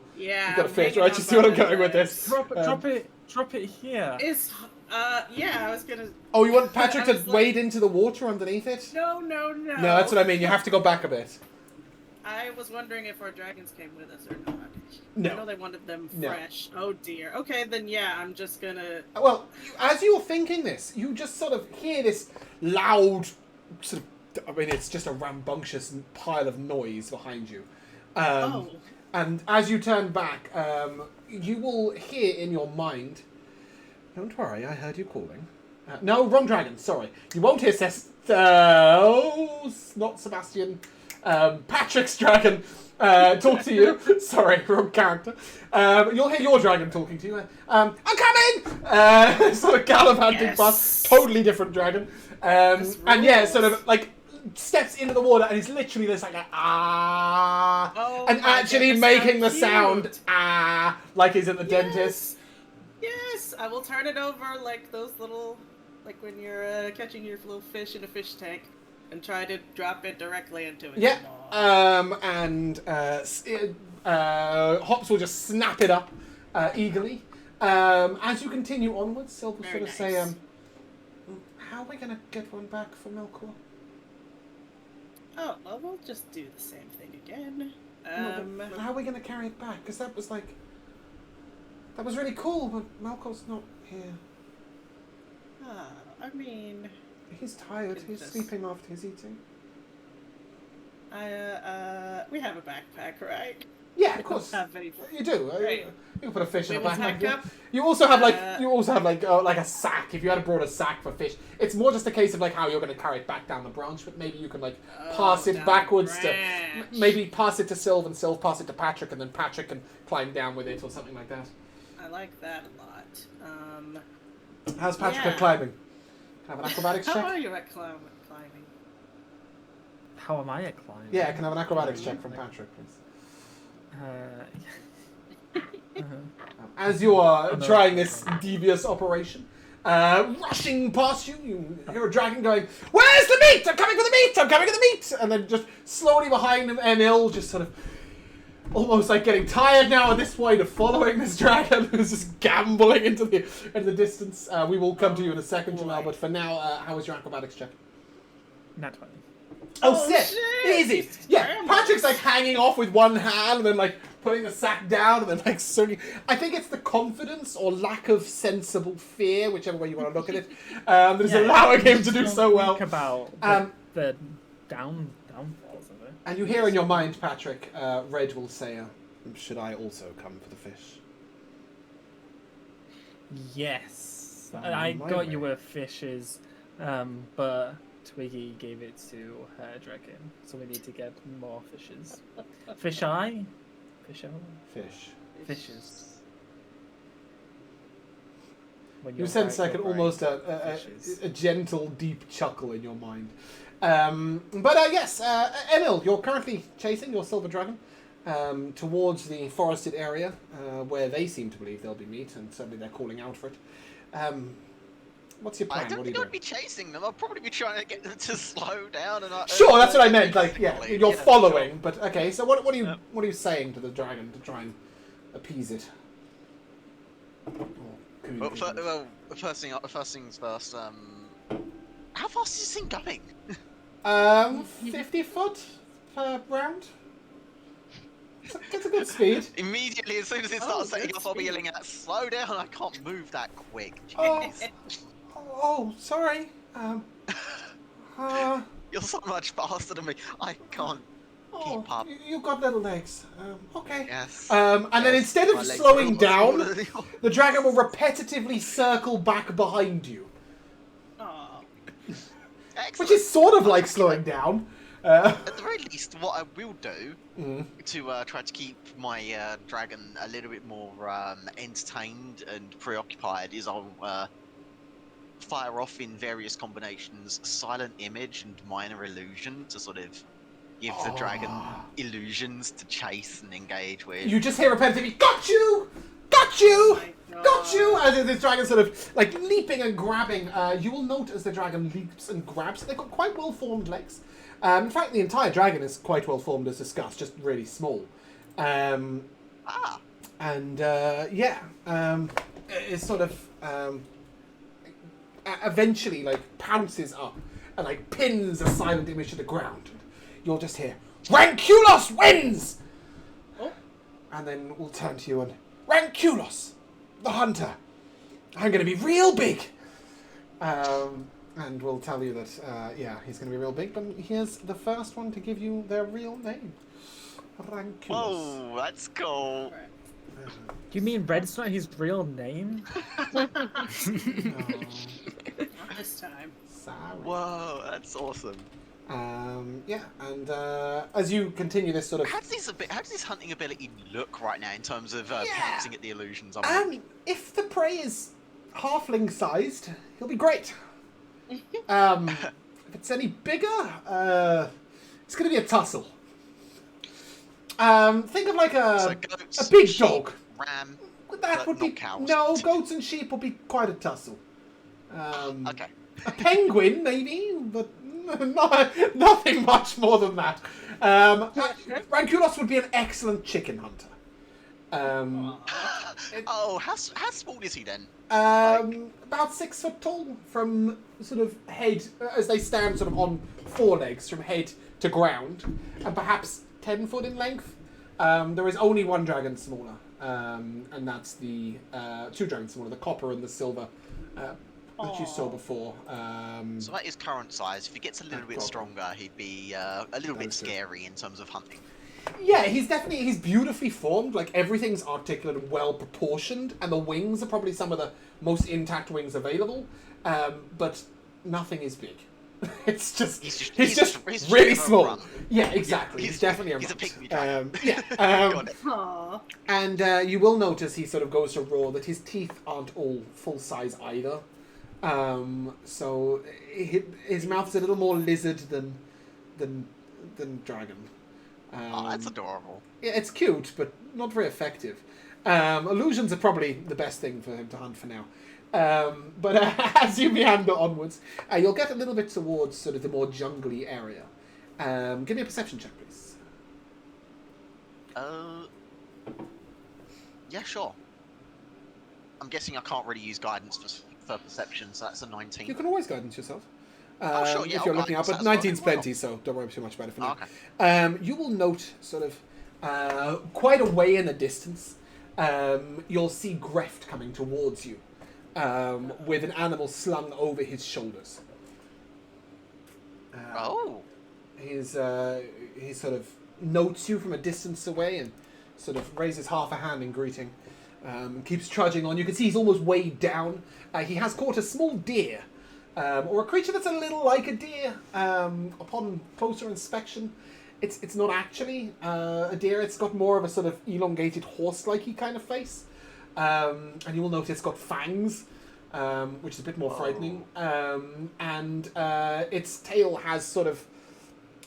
got a fish, right? You see what I'm going with this? Drop it here. Yeah, I was gonna... Oh, you want Patrick to wade into the water underneath it? No. No, that's what I mean. You have to go back a bit. I was wondering if our dragons came with us or not. No. I know they wanted them fresh. No. Oh dear. Okay, then yeah, I'm just gonna... Well, as you're thinking this, you just sort of hear this loud sort of... I mean, it's just a rambunctious pile of noise behind you. And as you turn back, you will hear in your mind... Don't worry, I heard you calling. No, wrong dragon, sorry. You won't hear not Sebastian. Patrick's dragon talk to you. Sorry, wrong character. You'll hear your dragon talking to you. I'm coming! Sort of gallivanting past, totally different dragon. And yeah, sort of like steps into the water and is literally just like and actually making the sound like he's at the dentist. Yes, I will turn it over like those little, like when you're catching your little fish in a fish tank, and try to drop it directly into it. Yeah. Hops will just snap it up eagerly. As you continue onwards, Silver will sort of say, how are we gonna get one back for Melkor? Oh, well, we'll just do the same thing again. But how are we gonna carry it back? Because that was like. That was really cool, but Malcolm's not here. I mean... He's tired. He's sleeping after his eating. We have a backpack, right? Yeah, of course. You do. You can put a fish in a backpack. You also have like a sack. If you had brought a sack for fish, it's more just a case of like how you're going to carry it back down the branch. But maybe you can like pass it backwards to maybe pass it to Sylv and Sylv pass it to Patrick, and then Patrick can climb down with it or something like that. I like that a lot. How's Patrick at climbing? Can I have an acrobatics check? How are you at climbing? How am I at climbing? Yeah, can I have an acrobatics check from Patrick, please? As you are trying this devious operation, rushing past you, you hear a dragon going, "Where's the meat? I'm coming for the meat! I'm coming for the meat!" And then just slowly behind him, Enil just sort of almost like getting tired now at this point of following this dragon who's just gambling into the distance. We will come to you in a second, Jamal, but for now, how was your acrobatics check? Nat 20. Oh shit! Easy! Yeah, Patrick's like hanging off with one hand and then like putting the sack down and then like swinging. I think it's the confidence or lack of sensible fear, whichever way you want to look at it, that is allowing him to do so well. Think about the downfalls of it. And you hear in your mind, Patrick, Red will say, "Should I also come for the fish?" Yes. I got you where fish is, but Twiggy gave it to her dragon, so we need to get more fishes. Fish eye? Fish eye? Fish. Fishes. You sense like almost a gentle, deep chuckle in your mind. Yes, Emil, you're currently chasing your silver dragon towards the forested area where they seem to believe there'll be meat, and certainly they're calling out for it. What's your plan? I don't think I'd be chasing them. I'll probably be trying to get them to slow down. And sure, that's what I meant. Like, yeah, you're following. Sure. But okay, so what are you saying to the dragon to try and appease it? Well, first things first. How fast is this thing going? 50 foot per round. It's a good speed. Immediately, as soon as it starts setting up, I'll be yelling out, "Slow down! I can't move that quick." Jeez. Oh, sorry. You're so much faster than me. I can't keep up. You've got little legs. Okay. Yes. And then instead of slowing down, the dragon will repetitively circle back behind you. Which is sort of like slowing down. At the very least, what I will do to try to keep my dragon a little bit more entertained and preoccupied is I'll fire off in various combinations silent image and minor illusion to sort of give the dragon illusions to chase and engage with. You just hear repetitively, "Got you! Got you! Got you!" As this dragon sort of like leaping and grabbing. You will note as the dragon leaps and grabs, they've got quite well-formed legs. In fact, the entire dragon is quite well-formed as discussed, just really small. It sort of eventually like pounces up and like pins a silent image to the ground. You'll just hear, "Ranculos wins!" And then we'll turn to you and, "Ranculos, the hunter, I'm going to be real big." And we'll tell you that, he's going to be real big, but here's the first one to give you their real name. Ranculos. Whoa, that's cool. You mean Red's not his real name? Not this time. Sorry. Whoa, that's awesome. Yeah, and as you continue this sort of... How does this hunting ability look right now in terms of Yeah. pouncing at the illusions? I'm like, If the prey is halfling-sized, he'll be great. If it's any bigger, it's going to be a tussle. Think of like so goats, a big sheep, dog. ram. That but would be not cows. no goats and sheep will be quite a tussle. Okay. A penguin maybe, but nothing much more than that. Ranculos would be an excellent chicken hunter. Oh, how small is he then? About 6 foot tall from sort of head, as they stand sort of on 4 legs from head to ground, and perhaps 10 foot in length. There is only one dragon smaller, and that's the 2 dragons smaller, the copper and the silver, which you saw before. So at his current size, if he gets a little bit stronger, he'd be a little bit scary in terms of hunting. Yeah, he's beautifully formed. Like, everything's articulate and well proportioned, and the wings are probably some of the most intact wings available. But nothing is big. It's just he's just really small. Run. Yeah, exactly. He's definitely a he's a runt. pygmy dragon. Yeah. Got it. Aww. And you will notice he sort of goes to roar that his teeth aren't all full size either. So his mouth is a little more lizard than dragon. Oh, that's adorable. Yeah, it's cute, but not very effective. Illusions are probably the best thing for him to hunt for now. But as you meander onwards, you'll get a little bit towards sort of the more jungly area. Give me a perception check, please. Yeah, sure. I'm guessing I can't really use guidance for perception, so that's a 19. You can always guidance yourself. Sure, yeah, if you're I'll looking up, guidance, but that's 19's fine. plenty, so don't worry too much about it for now. Okay. You will note sort of quite a way in the distance, you'll see Greft coming towards you with an animal slung over his shoulders. He sort of notes you from a distance away and sort of raises half a hand in greeting. Keeps trudging on. You can see he's almost weighed down. He has caught a small deer, or a creature that's a little like a deer. Upon closer inspection, it's not actually a deer. It's got more of a sort of elongated horse-likey kind of face. And you will notice it's got fangs, which is a bit more frightening. And its tail has sort of...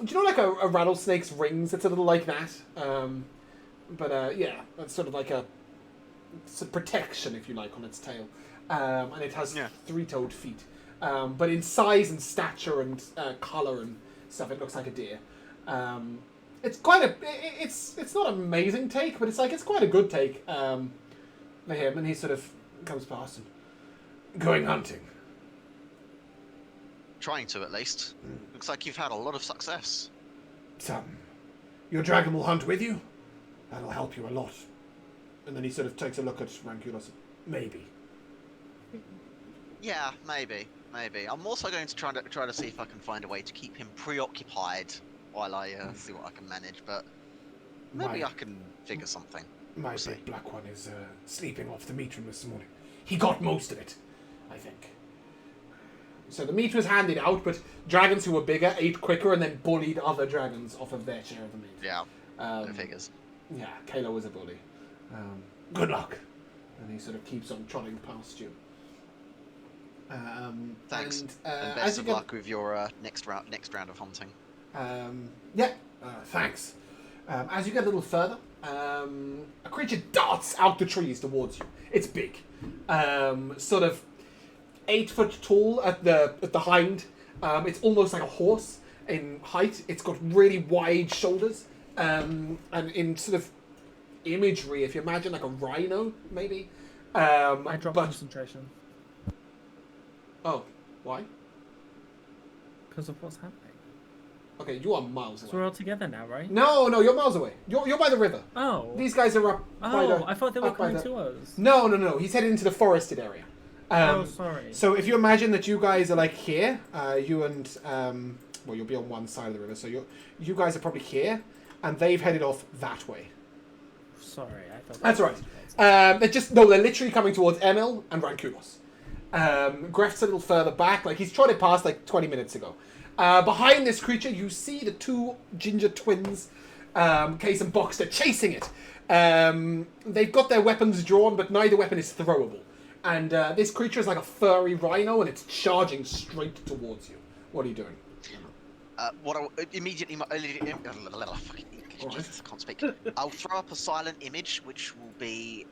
Do you know like a rattlesnake's rings? It's a little like that. Yeah, it's sort of like it's a protection, if you like, on its tail. And it has 3-toed feet. But in size and stature and colour and stuff, it looks like a deer. It's quite a... It's not an amazing take, but it's quite a good take for him. And he sort of comes past and... Going hunting. Trying to, at least. Looks like you've had a lot of success. Your dragon will hunt with you? That'll help you a lot. And then he sort of takes a look at Ranculos. Maybe. Yeah, maybe. I'm also going to try to see if I can find a way to keep him preoccupied while I see what I can manage, but maybe I can figure something. My big black one is sleeping off the meat room this morning. He got most of it, I think. So the meat was handed out, but dragons who were bigger ate quicker and then bullied other dragons off of their share of the meat. Yeah, no figures. Yeah, Kalo was a bully. Good luck. And he sort of keeps on trotting past you. Thanks. And best of luck with your next round of hunting. Thanks. As you get a little further, a creature darts out the trees towards you. It's big. Sort of 8 foot tall at the hind. It's almost like a horse in height. It's got really wide shoulders. And in sort of imagery, if you imagine like a rhino, maybe. I dropped concentration. Oh, why? Because of what's happening. Okay, you are miles away. So we're all together now, right? No, you're miles away. You're by the river. Oh. These guys are up by the... I thought they were coming to us. No. He's headed into the forested area. Sorry. So if you imagine that you guys are like here, you and... well, you'll be on one side of the river, so you guys are probably here, and they've headed off that way. Sorry, I thought... That's right. They're literally coming towards Emil and Ranculos. Greft's a little further back, like he's trotted past like 20 minutes ago. Behind this creature, you see the two ginger twins, Case and Boxster, chasing it. They've got their weapons drawn, but neither weapon is throwable. And this creature is like a furry rhino, and it's charging straight towards you. What are you doing? What I immediately... Jesus, I can't speak. I'll throw up a silent image, which will be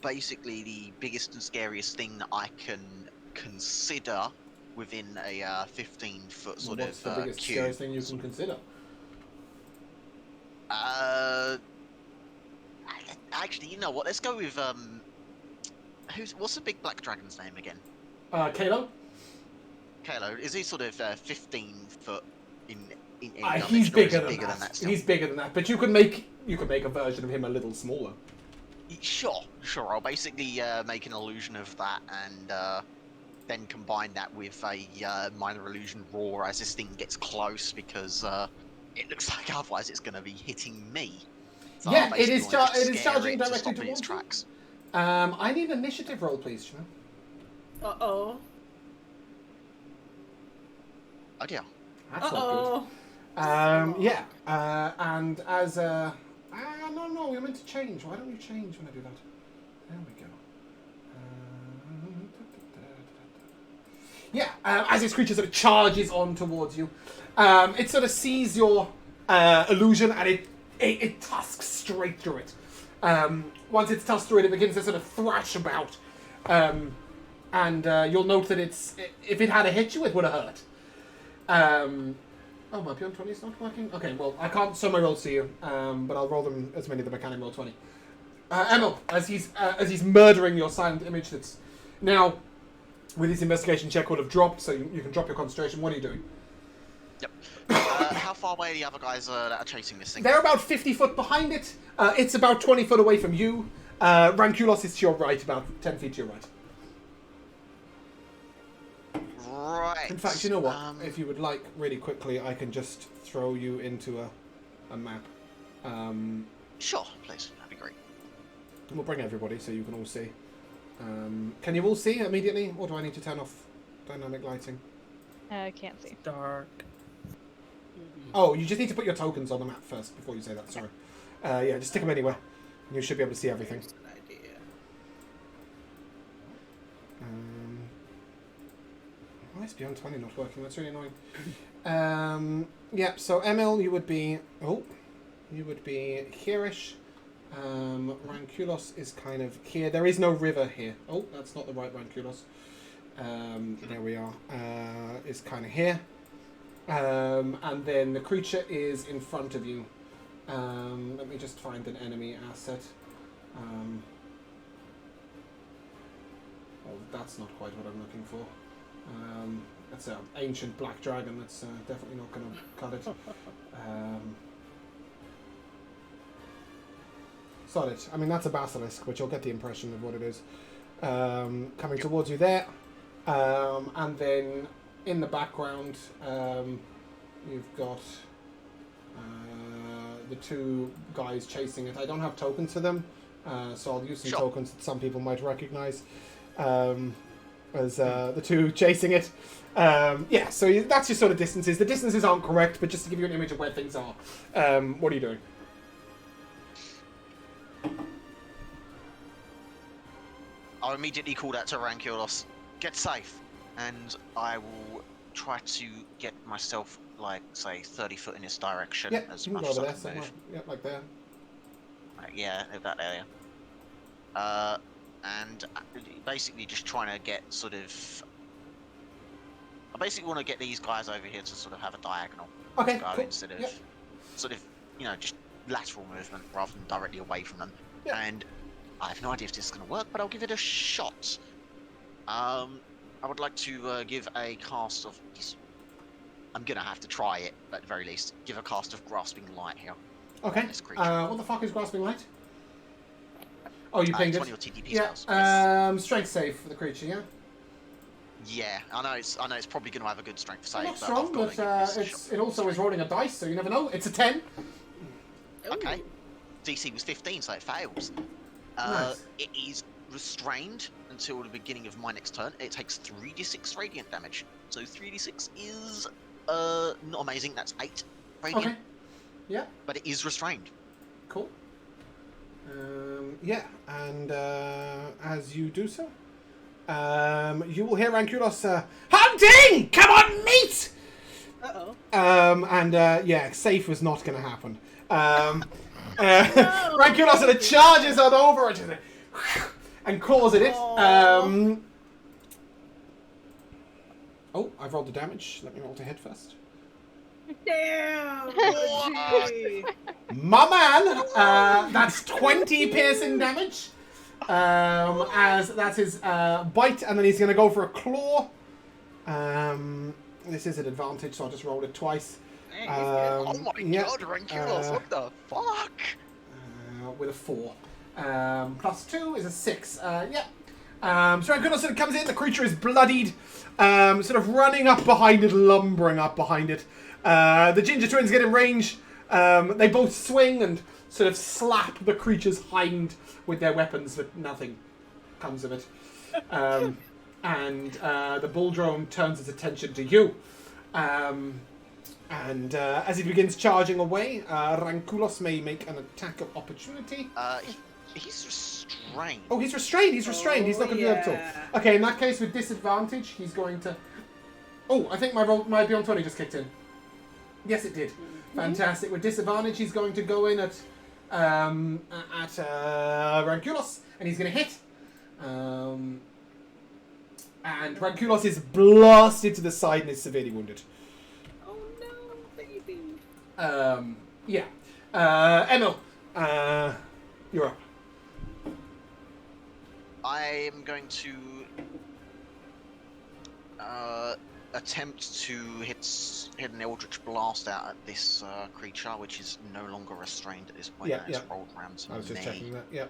basically the biggest and scariest thing that I can consider within a 15-foot sort What's of the biggest, cube. scariest thing you can consider? Actually, you know what? Let's go with what's the big black dragon's name again? Kalo? Kalo. Is he sort of 15 foot in He's bigger than than that. that still? He's bigger than that, but you could make a version of him a little smaller. Sure. I'll basically make an illusion of that and then combine that with a minor illusion roar as this thing gets close, because it looks like otherwise it's going to be hitting me. So Yeah, I'll it is. basically wanna just It is scare charging it to directly stop in its towards you. tracks. I need an initiative roll, please, Shimon. Uh-oh. Oh dear. That's not Uh-oh. good. Yeah. And as no, we're meant to change. Why don't you change when I do that? There we go. Yeah. As this creature sort of charges on towards you, it sort of sees your illusion and it tusks straight through it. Once it's tusked through it begins to sort of thrash about. And you'll note that if it had hit you, it would have hurt. Oh, my Beyond 20 is not working? Okay, well, I can't show my rolls to you, but I'll roll them as many as I can in roll 20. Emil, as he's murdering your silent image that's now, with his investigation check, would have dropped, so you can drop your concentration. What are you doing? Yep. How far away are the other guys that are chasing this thing? They're about 50 foot behind it. It's about 20 foot away from you. Ranculos is to your right, about 10 feet to your right. Right. In fact, you know what? If you would like, really quickly, I can just throw you into a map. Sure, please. That'd be great. And we'll bring everybody so you can all see. Can you all see immediately, or do I need to turn off dynamic lighting? I can't see. Dark. Oh, you just need to put your tokens on the map first before you say that, sorry. Yeah, just stick them anywhere. And you should be able to see everything. Here's an idea. Why is Beyond 20 not working? That's really annoying. Yeah, so Emil, you would be here-ish. Ranculos is kind of here. There is no river here. Oh, that's not the right Ranculos. There we are. Is kind of here. And then the creature is in front of you. Let me just find an enemy asset. Oh, that's not quite what I'm looking for. That's an ancient black dragon. That's definitely not going to cut it. Solid. I mean, that's a basilisk, which you'll get the impression of what it is. Coming towards you there. And then in the background, you've got the two guys chasing it. I don't have tokens for them, so I'll use some tokens that some people might recognize as the two chasing it. Yeah, so that's your sort of distances. The distances aren't correct, but just to give you an image of where things are. What are you doing? I'll immediately call that to Ranculos. Get safe. And I will try to get myself, like, say, 30 foot in this direction as you can much go as over I there can somewhere. move. Yeah, like there. Yeah, in that area. And basically just trying to get sort of... I basically want to get these guys over here to sort of have a diagonal. Okay, go cool. instead of Yep. sort of, you know, just lateral movement rather than directly away from them. Yep. And I have no idea if this is going to work, but I'll give it a shot. I would like to give a cast of... I'm going to have to try it, at the very least. Give a cast of Grasping Light here. Okay. This creature. What the fuck is Grasping Light? Oh, you pinged it's it? one of your TDP Yeah. spells. Yes. Strength save for the creature, yeah? Yeah, I know it's probably going to have a good strength save, Not but strong, I've got but to give this a shot. it also is rolling a dice, so you never know. It's a 10. Okay. Ooh. DC was 15, so it fails. Nice. It is restrained until the beginning of my next turn. It takes 3d6 radiant damage. So 3d6 is Not amazing. That's 8 radiant. Okay. Yeah. But it is restrained. Cool. Yeah, and as you do so, you will hear Ranculos, hunting! Come on, meet! Uh-oh. Yeah, safe was not going to happen. Ranculos sort of charges on over it and claws at it. Oh, I've rolled the damage. Let me roll to hit first. Damn! OG. My man, that's 20 piercing damage. As that's his bite, and then he's going to go for a claw. This is an advantage, so I'll just roll it twice. Hey, Oh my god, Ranculos, what the fuck? With a 4. Plus 2 is a 6. Yeah. So Ranculos sort of comes in, the creature is bloodied, sort of running up behind it, lumbering up behind it. The Ginger Twins get in range. They both swing and sort of slap the creature's hind with their weapons, but nothing comes of it. And the bull drone turns its attention to you. As he begins charging away, Ranculos may make an attack of opportunity. He's restrained. Oh, he's restrained. He's restrained. He's not going to be able to. Okay, in that case, with disadvantage, he's going to. Oh, I think my D20 just kicked in. Yes, it did. Fantastic. With disadvantage, he's going to go in at Ranculos, and he's going to hit. And Ranculos is blasted to the side and is severely wounded. Oh no, baby. Yeah. Emil, you're up. I am going to attempt to hit an Eldritch Blast out at this creature, which is no longer restrained at this point. Yeah, It's yeah. rolled around to I was just me. checking that. Yeah.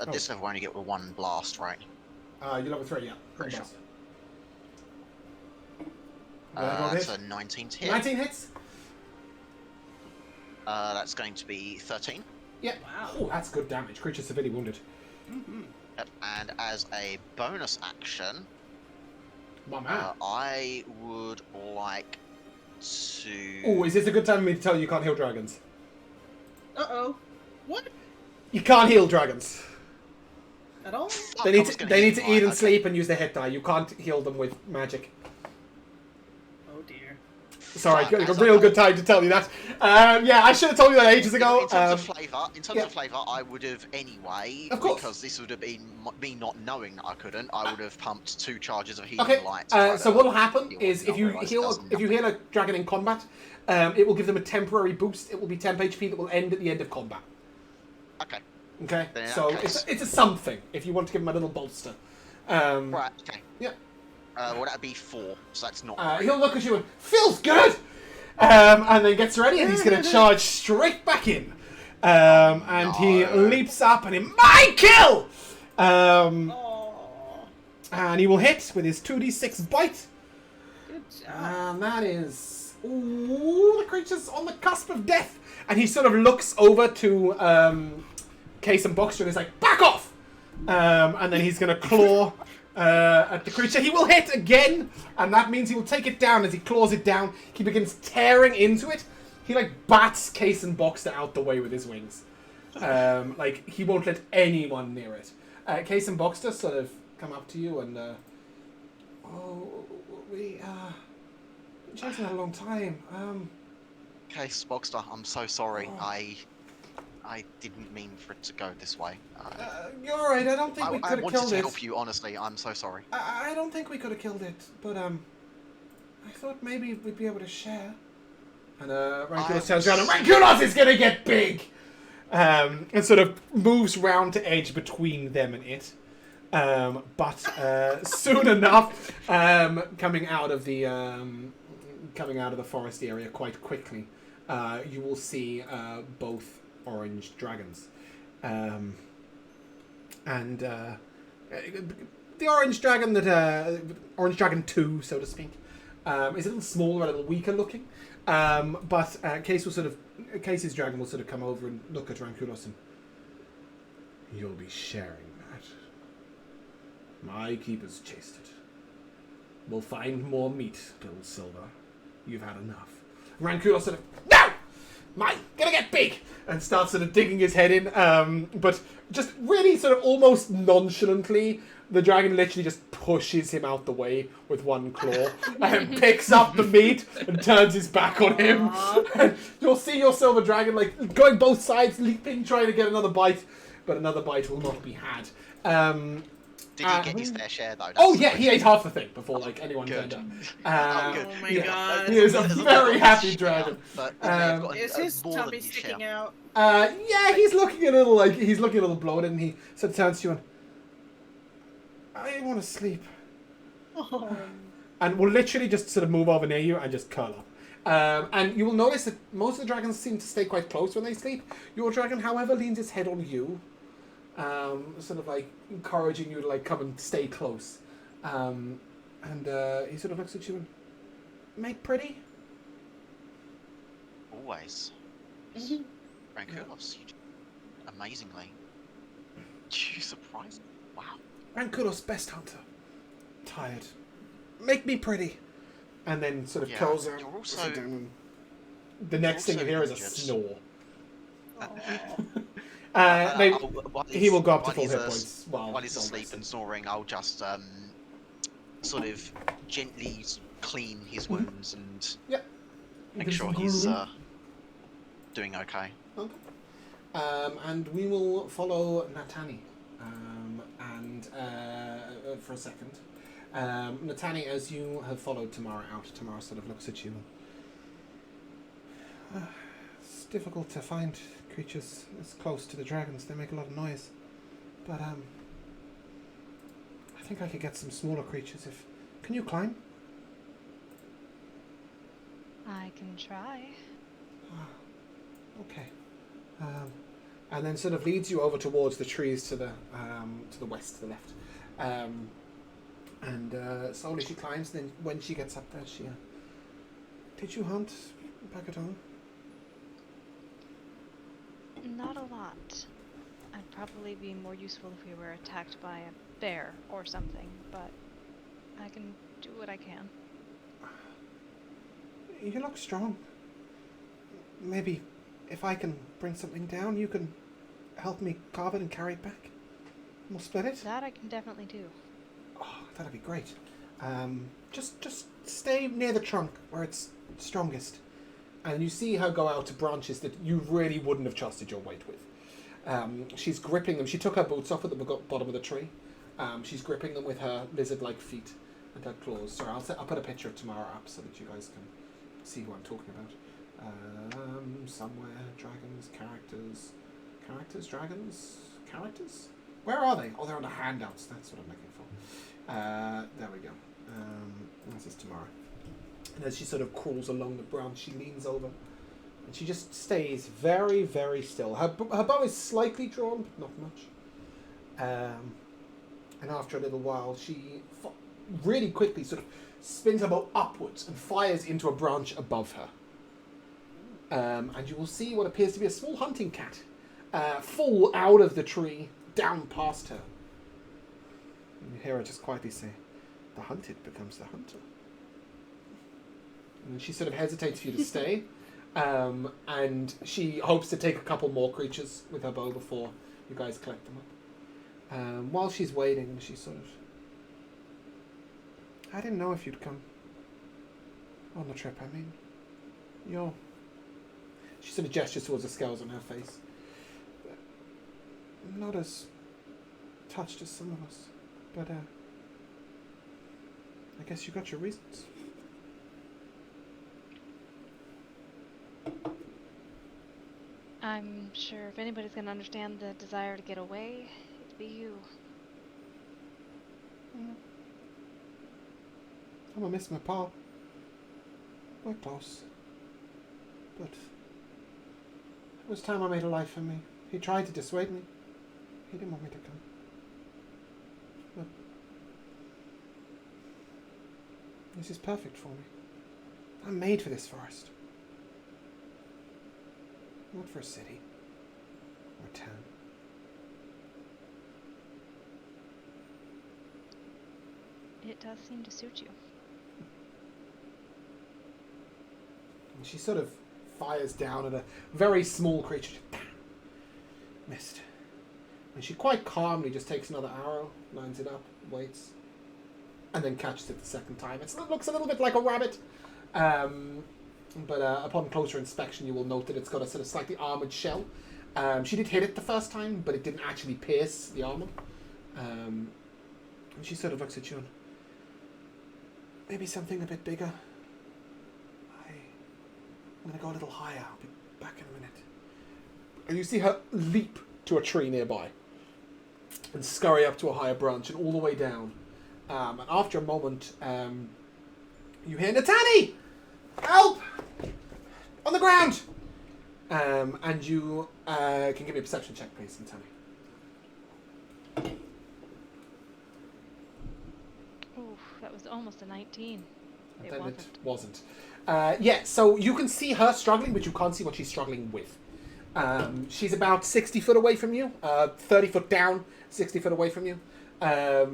At this level, I only get with 1 blast, right? You're level 3. Yeah. Pretty sure. Go That's hit. a 19 hit. 19 hits. That's going to be 13. Yeah. Wow. Oh, that's good damage. Creature severely wounded. Yep. And as a bonus action, My man. I would like to. Oh, is this a good time for me to tell you can't heal dragons? Uh-oh. What? You can't heal dragons. At all? Fuck, They I need was to, gonna they hit need to mine, eat and okay. sleep and use their hit die. You can't heal them with magic. Oh dear. Sorry, Fuck, a as real I- good time to tell you that. Yeah, I should have told you that ages ago. In terms of flavour, yeah. I would have anyway. Of course. Because this would have been me not knowing that I couldn't. I would have pumped 2 charges of healing Okay. light. So what'll happen heal is it, if you otherwise it heal does a dragon in combat, it will give them a temporary boost. It will be temp HP that will end at the end of combat. Okay. Okay. Then in So that case- it's a something if you want to give them a little bolster. Right. Okay. Yeah. Well, that'd be 4, so that's not. Great. He'll look at you and feels good, and then gets ready, and he's going to charge straight back in. And he leaps up, and he my kill. Oh, And he will hit with his 2d6 bite, good job. and that is the creature's on the cusp of death. And he sort of looks over to Case and Boxer and is like, "Back off!" And then he's going to claw. At the creature. He will hit again, and that means he will take it down. As he claws it down, he begins tearing into it. He like bats Case and Boxer out the way with his wings. Like he won't let anyone near it. Case and Boxer sort of come up to you and we been chasing that a long time. Case Boxster, I'm so sorry. Oh. I didn't mean for it to go this way. You're alright. I don't think we I could have wanted killed to it. help you, honestly. I'm so sorry. I don't think we could have killed it, but I thought maybe we'd be able to share. And Ranculos turns around and Ranculos is gonna get big! And sort of moves round to edge between them and it. But soon enough, coming out of the forest area quite quickly, you will see both orange dragons. And the orange dragon Orange Dragon 2, so to speak, is a little smaller, a little weaker looking. But Case's dragon will sort of come over and look at Ranculos and you'll be sharing that. My keepers chased it. We'll find more meat, little Silver. You've had enough. Ranculo sort of, no! Mine, gonna get big! And starts sort of digging his head in, but just really sort of almost nonchalantly, the dragon literally just pushes him out the way with one claw and picks up the meat and turns his back on him. And you'll see your silver dragon like going both sides, leaping, trying to get another bite, but another bite will not be had. Did he get his fair share though? Oh yeah, he ate half the thing before like anyone turned up. Good. Oh my god. He is a There's very lot happy of dragon. but he may have got Is his more than tummy his sticking share. out? Yeah, he's looking a little bloated, and he sort of turns to you and, I want to sleep. Oh. And will literally just sort of move over near you and just curl up. And you will notice that most of the dragons seem to stay quite close when they sleep. Your dragon, however, leans its head on you, sort of like encouraging you to like come and stay close. And he sort of looks at you and, make pretty. Always. Ranculos, you do amazingly. You surprised me. Wow. Ranculos, best hunter. Tired. Make me pretty. And then sort of Yeah, curls her. you're also- sit down and the next thing you also hear is a injured. snore. Oh. Maybe While he will go up to while full he's hit a- points. While he's asleep and snoring, I'll just sort of gently clean his wounds and Yep. make sure he's doing okay. Okay. And we will follow Natani. And for a second. Natani, as you have followed Tamara out, Tamara sort of looks at you. It's difficult to find creatures as close to the dragons. They make a lot of noise. But I think I could get some smaller creatures if... Can you climb? I can try. Okay. And then sort of leads you over towards the trees to the west, to the left. And slowly she climbs. Then when she gets up there, she... Did you hunt back at home? Not a lot. I'd probably be more useful if we were attacked by a bear or something, but I can do what I can. You look strong. Maybe if I can bring something down, you can help me carve it and carry it back. We'll split it. That I can definitely do. Oh, that'd be great. Just stay near the trunk where it's strongest. And you see her go out to branches that you really wouldn't have trusted your weight with. She's gripping them. She took her boots off at the bottom of the tree. She's gripping them with her lizard-like feet and her claws. Sorry, I'll put a picture of Tamara up so that you guys can see who I'm talking about. Somewhere, dragons, characters? Where are they? Oh, they're on the handouts. That's what I'm looking for. There we go. This is Tamara. And as she sort of crawls along the branch, she leans over. And she just stays very, very still. Her bow is slightly drawn, but not much. And after a little while, she really quickly sort of spins her bow upwards and fires into a branch above her. And you will see what appears to be a small hunting cat fall out of the tree, down past her. And you hear her just quietly say, "The hunted becomes the hunter." And she sort of hesitates for you to stay. And she hopes to take a couple more creatures with her bow before you guys collect them up. While she's waiting, she sort of... I didn't know if you'd come on the trip. I mean, you're... She sort of gestures towards the scales on her face. Not as touched as some of us. But, I guess you got your reasons. I'm sure if anybody's gonna understand the desire to get away, it'd be you. I'm gonna miss my pa. We're close. But it was time I made a life for me. He tried to dissuade me. He didn't want me to come. But this is perfect for me. I'm made for this forest. Not for a city or a town. It does seem to suit you. And she sort of fires down at a very small creature. Missed. And she quite calmly just takes another arrow, lines it up, waits, and then catches it the second time. It looks a little bit like a rabbit, but upon closer inspection you will note that it's got a sort of slightly armoured shell. She did hit it the first time, but it didn't actually pierce the armour. And she sort of looks at you and, maybe something a bit bigger. I'm going to go a little higher. I'll be back in a minute. And you see her leap to a tree nearby and scurry up to a higher branch and all the way down. And after a moment, you hear, Natani! Help! On the ground! And you can give me a perception check, please, Natani. Oof, that was almost a 19. It wasn't. Yeah, so you can see her struggling, but you can't see what she's struggling with. She's about 60 foot away from you, 30 foot down, 60 foot away from you.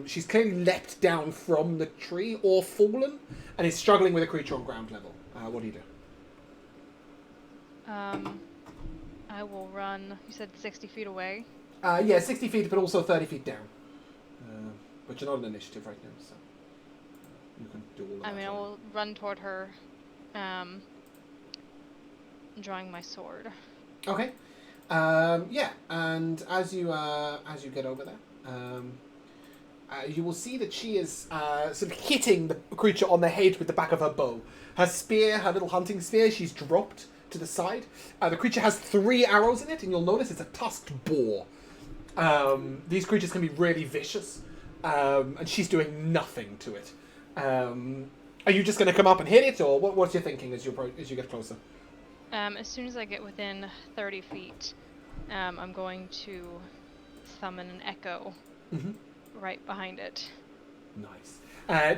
She's clearly leapt down from the tree or fallen, and is struggling with a creature on ground level. What do you do? I will run, you said 60 feet away? Yeah, 60 feet, but also 30 feet down. But you're not an initiative right now, so you can do all of that. I mean, I will run toward her, drawing my sword. Okay. Yeah, and as you get over there, you will see that she is sort of hitting the creature on the head with the back of her bow. Her spear, her little hunting spear, she's dropped to the side. The creature has 3 arrows in it, and you'll notice it's a tusked boar. These creatures can be really vicious, and she's doing nothing to it. Are you just going to come up and hit it, or what's your thinking as you get closer? As soon as I get within 30 feet, I'm going to summon an echo right behind it. Nice.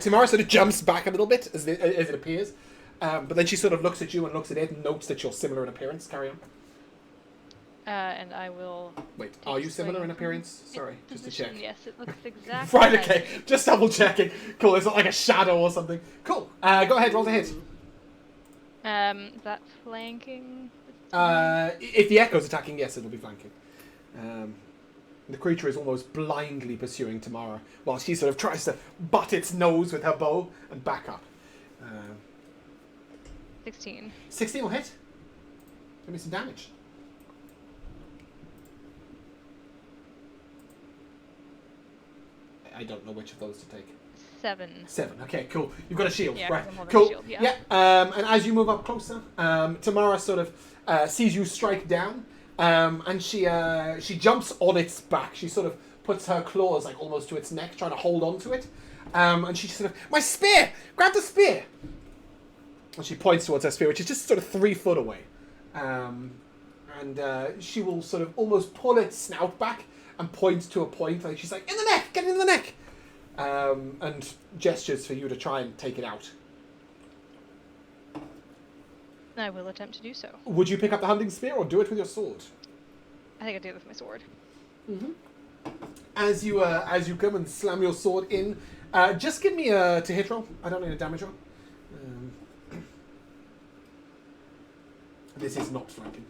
Tamara sort of jumps back a little bit as it appears, but then she sort of looks at you and looks at it and notes that you're similar in appearance. Carry on. And I will... Wait, are you similar in appearance? Sorry, just to check. Yes, it looks exactly Right, like okay. Just double checking. Cool, it's not like a shadow or something. Cool. Go ahead, roll the hit. Is that flanking? If the echo's attacking, yes, it'll be flanking. The creature is almost blindly pursuing Tamara, while she sort of tries to butt its nose with her bow and back up. 16. 16 will hit. Give me some damage. I don't know which of those to take. 7. 7. Okay, cool. You've got a shield, Yeah, right? I'm holding Cool. a shield, yeah. And as you move up closer, Tamara sort of sees you strike down, and she jumps on its back. She sort of puts her claws like almost to its neck, trying to hold on to it. And she sort of, my spear! Grab the spear! And she points towards her spear, which is just sort of 3 foot away. And she will sort of almost pull its snout back and point to a point, like she's like, in the neck! Get it in the neck! And gestures for you to try and take it out. I will attempt to do so. Would you pick up the hunting spear or do it with your sword? I think I'll do it with my sword. Mm-hmm. As you come and slam your sword in, just give me a to hit roll. I don't need a damage roll. This is not flanking.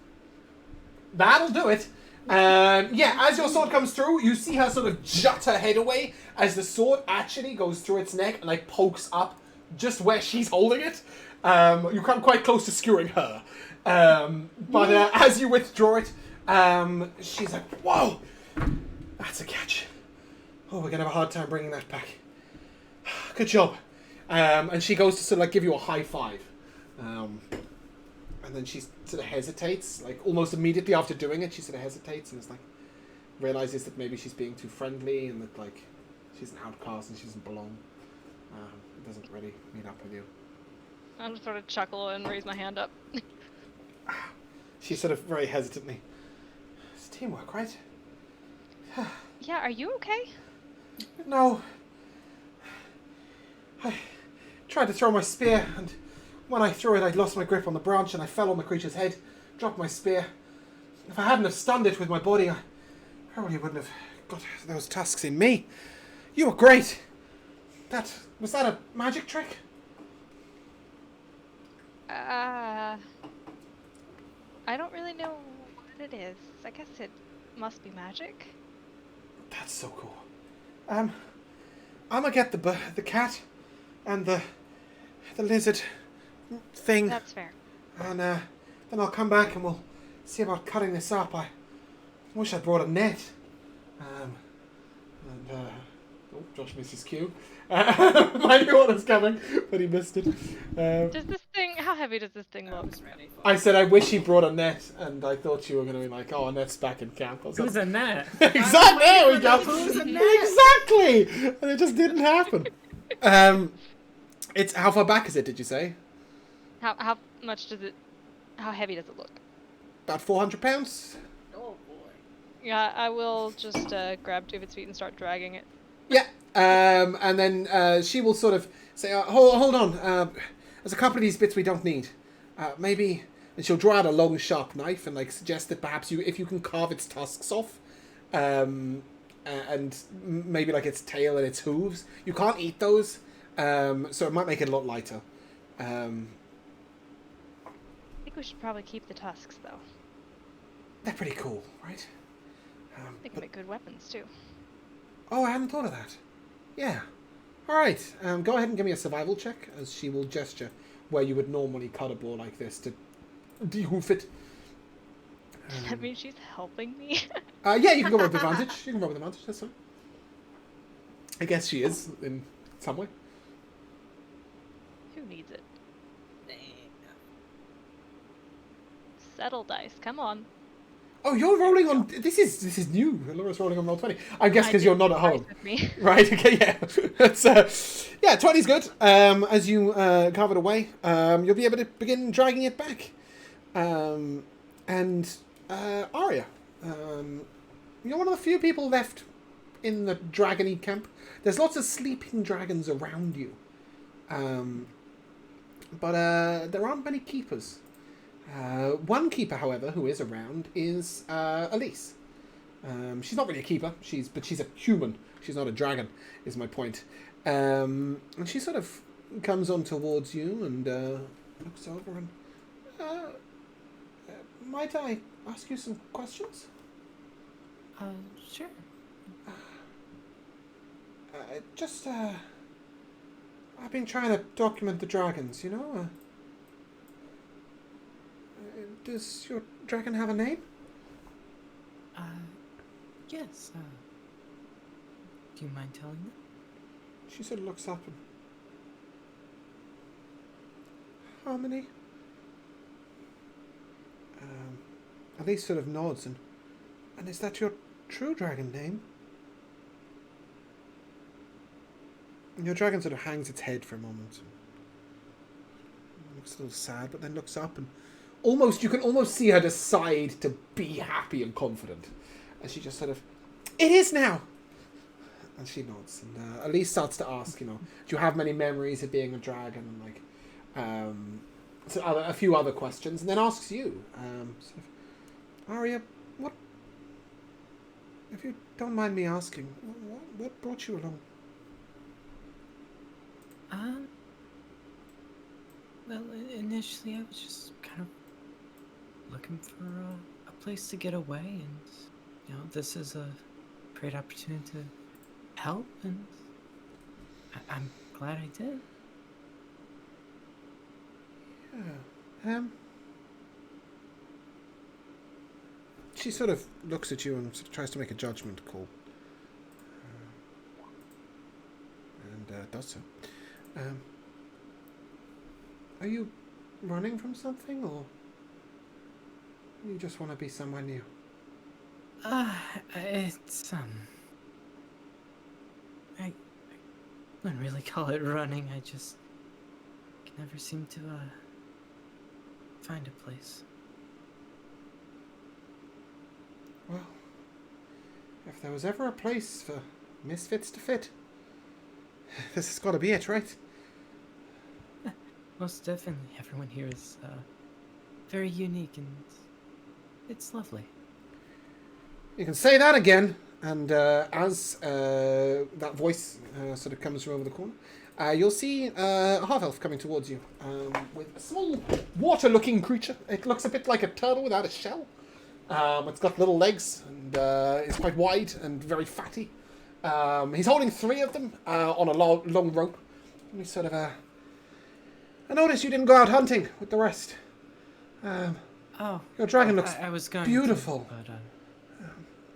That'll do it. Yeah, as your sword comes through, you see her sort of jut her head away as the sword actually goes through its neck and like pokes up just where she's holding it. You come quite close to skewering her. But as you withdraw it, she's like, whoa, that's a catch. Oh, we're going to have a hard time bringing that back. Good job. And she goes to sort of like give you a high five. And then she sort of hesitates, like almost immediately after doing it, she sort of hesitates and is like, realizes that maybe she's being too friendly and that like she's an outcast and she doesn't belong. Doesn't really meet up with you. I'll just sort of chuckle and raise my hand up. She sort of very hesitantly, it's teamwork, right? Yeah, are you okay? No. I tried to throw my spear, and when I threw it, I'd lost my grip on the branch, and I fell on the creature's head, dropped my spear. If I hadn't have stunned it with my body, I probably wouldn't have got those tusks in me. You were great. Was that a magic trick? I don't really know what it is. I guess it must be magic. That's so cool. I'm gonna get the cat and the lizard thing. That's fair. And then I'll come back and we'll see about cutting this up. I wish I brought a net. Oh, Josh missed his cue. My order's coming, but he missed it. Does this thing? How heavy does this thing I look? was ready for I said I wish he brought a net, and I thought you were going to be like, oh, a net's back in camp or Who's something. a net? Exactly. There we go. Who's a net? Exactly. And it just didn't happen. It's how far back is it? Did you say? How much does it? How heavy does it look? About 400 pounds. Oh boy. Yeah, I will just grab two of its feet and start dragging it. Yeah. And then she will sort of say, hold on. There's a couple of these bits we don't need. Maybe, and she'll draw out a long, sharp knife and like suggest that perhaps if you can carve its tusks off, and maybe like its tail and its hooves. You can't eat those, so it might make it a lot lighter. I think we should probably keep the tusks though. They're pretty cool, right? They can make good weapons too. Oh, I hadn't thought of that. Yeah. All right. Go ahead and give me a survival check, as she will gesture where you would normally cut a boar like this to dehoof it. Does that mean she's helping me? Yeah, you can go with advantage. You can go with advantage. That's fine. I guess she is in some way. Who needs it? Damn. Settle dice. Come on. Oh, you're rolling on. This is new. Laura's rolling on Roll20. I guess because you're not at home. With me. Right, okay, yeah. That's, yeah, 20's good. As you carve it away, you'll be able to begin dragging it back. And Arya, you're one of the few people left in the dragony camp. There's lots of sleeping dragons around you. But there aren't many keepers. One keeper, however, who is around is Elise. She's not really a keeper, but she's a human. She's not a dragon, is my point. And she sort of comes on towards you and looks over and... might I ask you some questions? Sure. I've been trying to document the dragons, you know? Does your dragon have a name? Yes, do you mind telling me? She sort of looks up and... Harmony? Elise sort of nods and is that your true dragon name? And your dragon sort of hangs its head for a moment. And looks a little sad, but then looks up and you can almost see her decide to be happy and confident. And she just sort of, it is now! And she nods. And Elise starts to ask, do you have many memories of being a dragon? And a few other questions. And then asks you, sort of, Arya, what, if you don't mind me asking, what brought you along? Well, initially I was just kind of looking for a place to get away, and this is a great opportunity to help, and I'm glad I did. Yeah. She sort of looks at you and sort of tries to make a judgment call, and does so. Are you running from something, or you just want to be somewhere new? It's I wouldn't really call it running. I just can never seem to find a place. Well, if there was ever a place for misfits to fit, this has got to be it, right? Most definitely. Everyone here is very unique, and it's lovely. You can say that again. And as that voice sort of comes from over the corner, you'll see a half-elf coming towards you with a small water-looking creature. It looks a bit like a turtle without a shell. It's got little legs and is quite wide and very fatty. He's holding 3 of them on a long rope. And he's sort of I noticed you didn't go out hunting with the rest. Your dragon looks I was going beautiful. to, but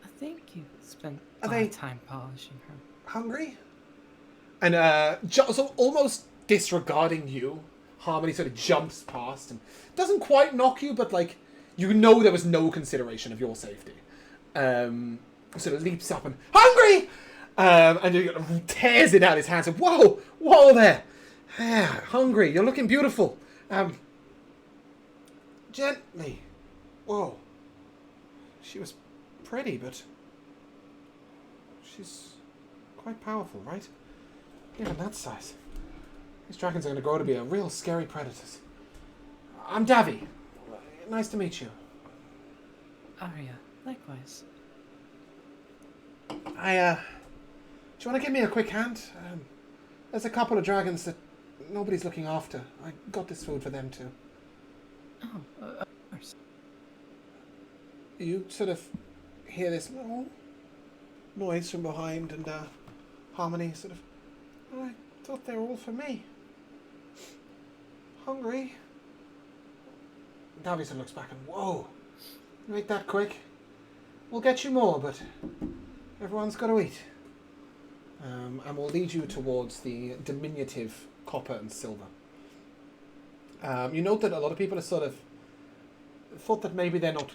I think you spent Are a lot they of time polishing her. hungry? And so almost disregarding you, Harmony sort of jumps past and doesn't quite knock you, but like you know there was no consideration of your safety. Sort of leaps up and hungry, and he tears it out of his hands. And whoa there, hungry. You're looking beautiful. Gently. Whoa. She was pretty, but she's quite powerful, right? Even that size. These dragons are going to grow to be a real scary predators. I'm Davy. Nice to meet you. Arya, likewise. Do you want to give me a quick hand? There's a couple of dragons that nobody's looking after. I got this food for them too. Oh, of course. You sort of hear this little noise from behind, and Harmony sort of, I thought they were all for me. Hungry? Davy sort of looks back and, whoa, you ate that quick? We'll get you more, but everyone's got to eat. And we'll lead you towards the diminutive copper and silver. You note that a lot of people are sort of thought that maybe they're not,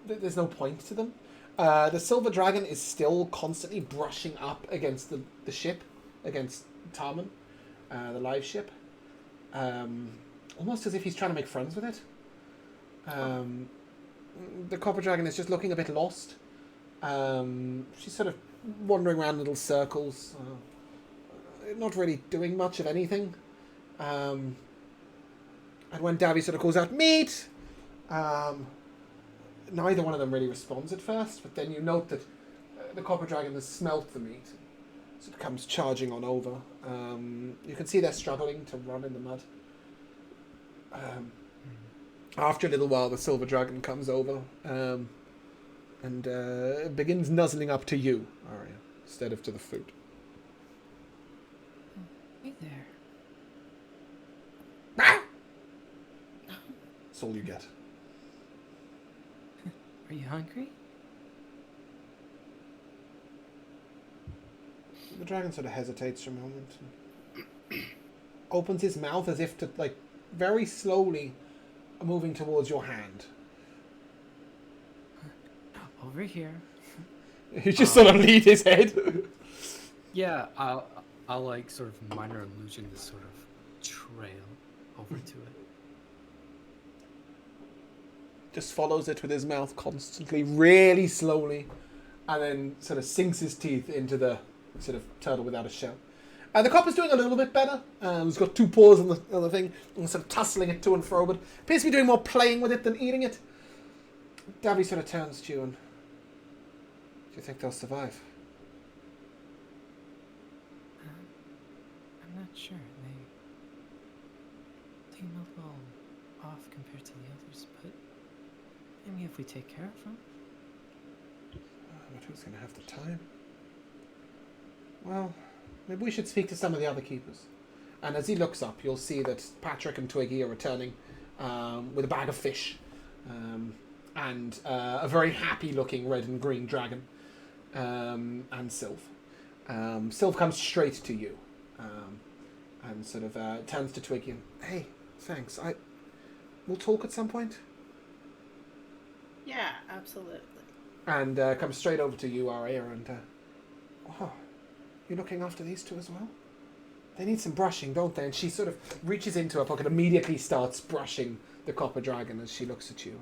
there's no point to them. The silver dragon is still constantly brushing up against the ship, against Tarman, the live ship. Almost as if he's trying to make friends with it. The copper dragon is just looking a bit lost. She's sort of wandering around in little circles, not really doing much of anything. And when Davy sort of calls out, meat! Neither one of them really responds at first, but then you note that the copper dragon has smelt the meat. So it comes charging on over. You can see they're struggling to run in the mud. After a little while, the silver dragon comes over and begins nuzzling up to you, Arya, instead of to the food. Hey there. That's all you get. Are you hungry? The dragon sort of hesitates for a moment and opens his mouth as if to, like, very slowly moving towards your hand. Over here. He just sort of lead his head. Yeah, I'll like sort of minor illusion this sort of trail over to it. Just follows it with his mouth constantly, really slowly, and then sort of sinks his teeth into the sort of turtle without a shell. The copper's doing a little bit better. He's got 2 paws on the thing, and sort of tussling it to and fro, but appears to be doing more playing with it than eating it. Davy sort of turns to you and, do you think they'll survive? I'm not sure. They seem a little off compared to the others, but maybe if we take care of them. But who's going to have the time? Well, maybe we should speak to some of the other keepers. And as he looks up, you'll see that Patrick and Twiggy are returning with a bag of fish and a very happy-looking red and green dragon and Sylph. Sylph comes straight to you and sort of turns to Twiggy and, hey, thanks. We'll talk at some point. Yeah, absolutely. And comes straight over to you, Arya, and oh, you're looking after these 2 as well? They need some brushing, don't they? And she sort of reaches into her pocket, immediately starts brushing the copper dragon as she looks at you.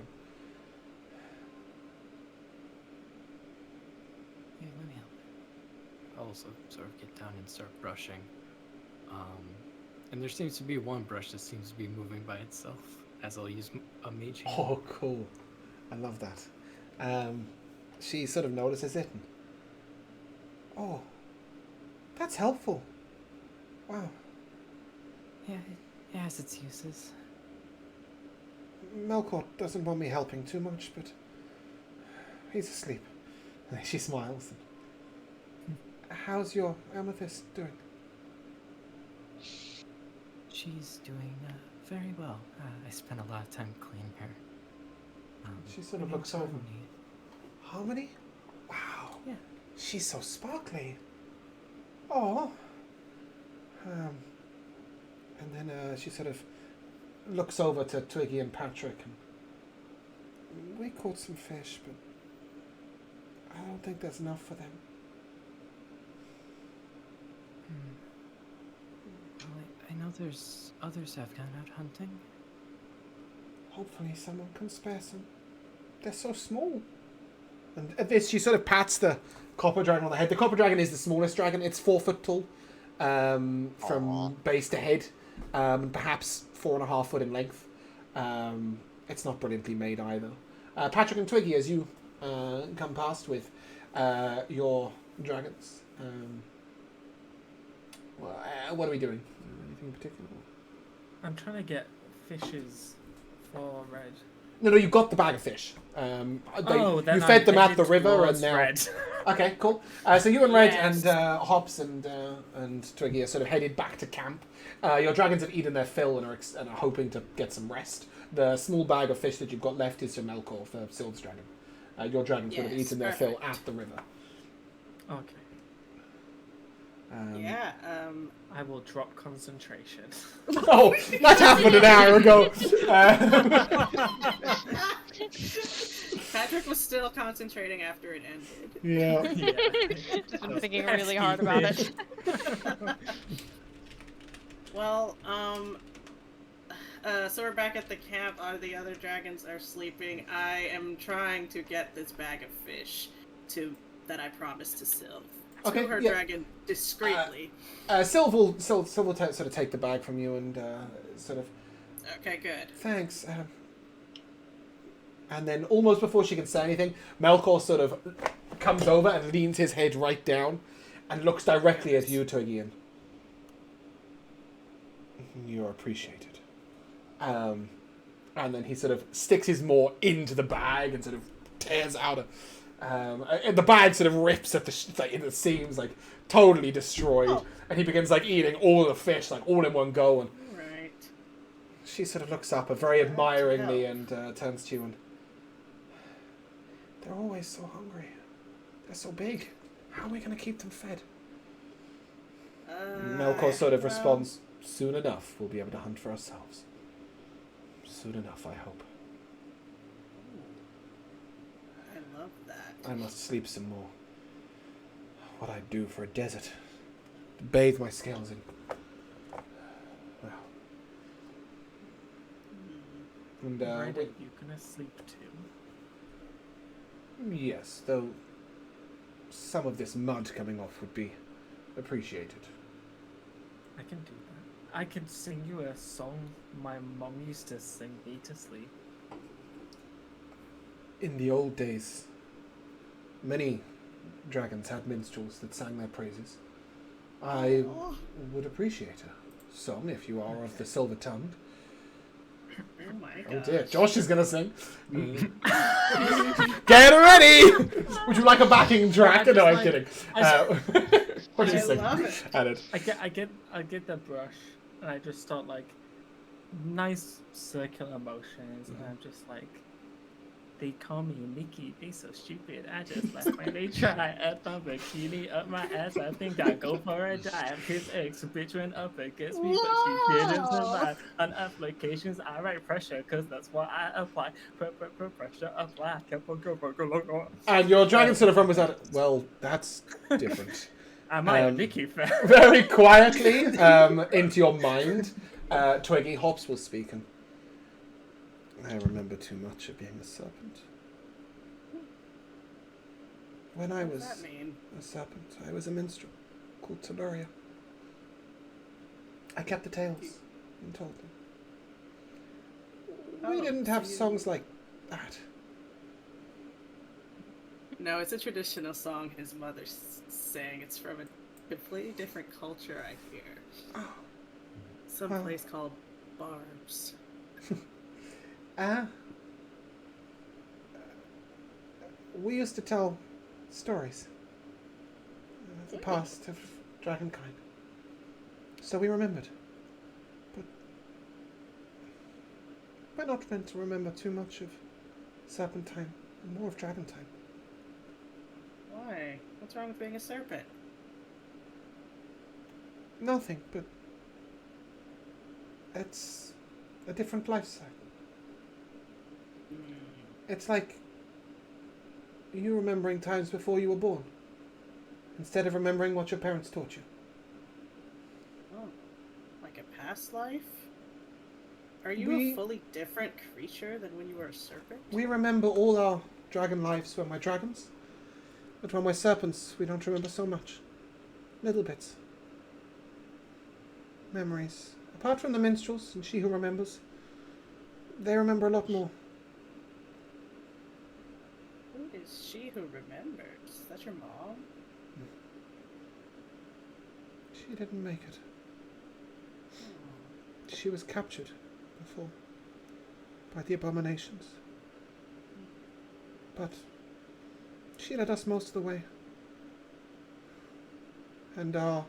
Yeah, let me help. I'll also sort of get down and start brushing. And there seems to be one brush that seems to be moving by itself, as I'll use a mage hand. Oh, cool. I love that. she sort of notices it. And, oh, that's helpful. Wow. Yeah, it has its uses. Melkor doesn't want me helping too much, but he's asleep. She smiles. How's your amethyst doing? She's doing very well. I spent a lot of time cleaning her. She sort of her looks name's over. Harmony? Wow. Yeah. She's so sparkly. Oh. And then she sort of looks over to Twiggy and Patrick. And we caught some fish, but I don't think there's enough for them. Well, I know there's others have gone out hunting. Hopefully someone can spare some. They're so small. And at this, she sort of pats the copper dragon on the head. The copper dragon is the smallest dragon. It's 4 foot tall from base to head. Perhaps 4.5 foot in length. It's not brilliantly made either. Patrick and Twiggy, as you come past with your dragons, what are we doing? Anything in particular? I'm trying to get fishes for Red. No, you've got the bag of fish. Then you fed them at the headed river, and towards now. Red. Okay, cool. So you and Red Yes. and Hops and Twiggy are sort of headed back to camp. Your dragons have eaten their fill and are hoping to get some rest. The small bag of fish that you've got left is for Melkor, for Sild's dragon. Your dragons would have Yes, eaten their fill perfect. at the river. Okay. Yeah. I will drop concentration. Oh, that happened an hour ago. Patrick was still concentrating after it ended. Yeah. Yeah. Just been thinking really hard about it. Well, so we're back at the camp. The other dragons are sleeping. I am trying to get this bag of fish that I promised to Sylv. Okay, To her yeah. dragon discreetly. Sylv will sort of take the bag from you and sort of, Okay, good. thanks. And then almost before she can say anything, Melkor sort of comes over and leans his head right down and looks directly at you, Twiggy, and you're appreciated. And then he sort of sticks his maw into the bag and sort of tears out and the bag sort of rips at the seams, like totally destroyed. Oh. And he begins like eating all the fish, like all in one go. And Right. she sort of looks up very admiringly and turns to you and, they're always so hungry. They're so big. How are we going to keep them fed? Melkor sort of responds, soon enough we'll be able to hunt for ourselves. Soon enough, I hope. I love that. I must sleep some more. What I'd do for a desert. To bathe my scales in. Well. And, Red, are you gonna sleep too? yes, though some of this mud coming off would be appreciated. I can do that. I can sing you a song my mom used to sing me to sleep. In the old days, many dragons had minstrels that sang their praises. I would appreciate a song if you are of the silver tongue. Oh my god. Oh dear, Josh is gonna sing. Get ready! Would you like a backing track? No, I'm kidding. What do you I sing? love it. Added. I get the brush and I just start like nice circular motions and I'm just like, they call me Nicki, they so stupid. I just left when they try at the bikini up my ass. I think I go for a dive. His ex bitch went up against me, but she didn't survive. On applications, I write pressure, cause that's what I apply. Pressure apply. And your dragon sort of rumbles out. Well, that's different. Am I a Nicki fan? Very quietly, into your mind, Twiggy Hops will speak, and I remember too much of being a serpent. When I was What does that mean? a serpent, I was a minstrel called Teluria. I kept the tales and told them. We Oh, didn't so have you- songs like that. No, it's a traditional song his mother sang. It's from a completely different culture, I hear. Some place called Barbs. We used to tell stories. The past of dragonkind. So we remembered. But we're not meant to remember too much of serpentine and more of dragontime. Why? What's wrong with being a serpent? Nothing, but it's a different lifestyle. It's like you remembering times before you were born, instead of remembering what your parents taught you. Oh, like a past life? Are you a fully different creature than when you were a serpent? We remember all our dragon lives when we're dragons, but when we're serpents, we don't remember so much. Little bits. Memories. Apart from the minstrels and She Who Remembers, they remember a lot more. Who is She Who Remembers? Is that your mom? She didn't make it. She was captured before by the abominations. But she led us most of the way. And our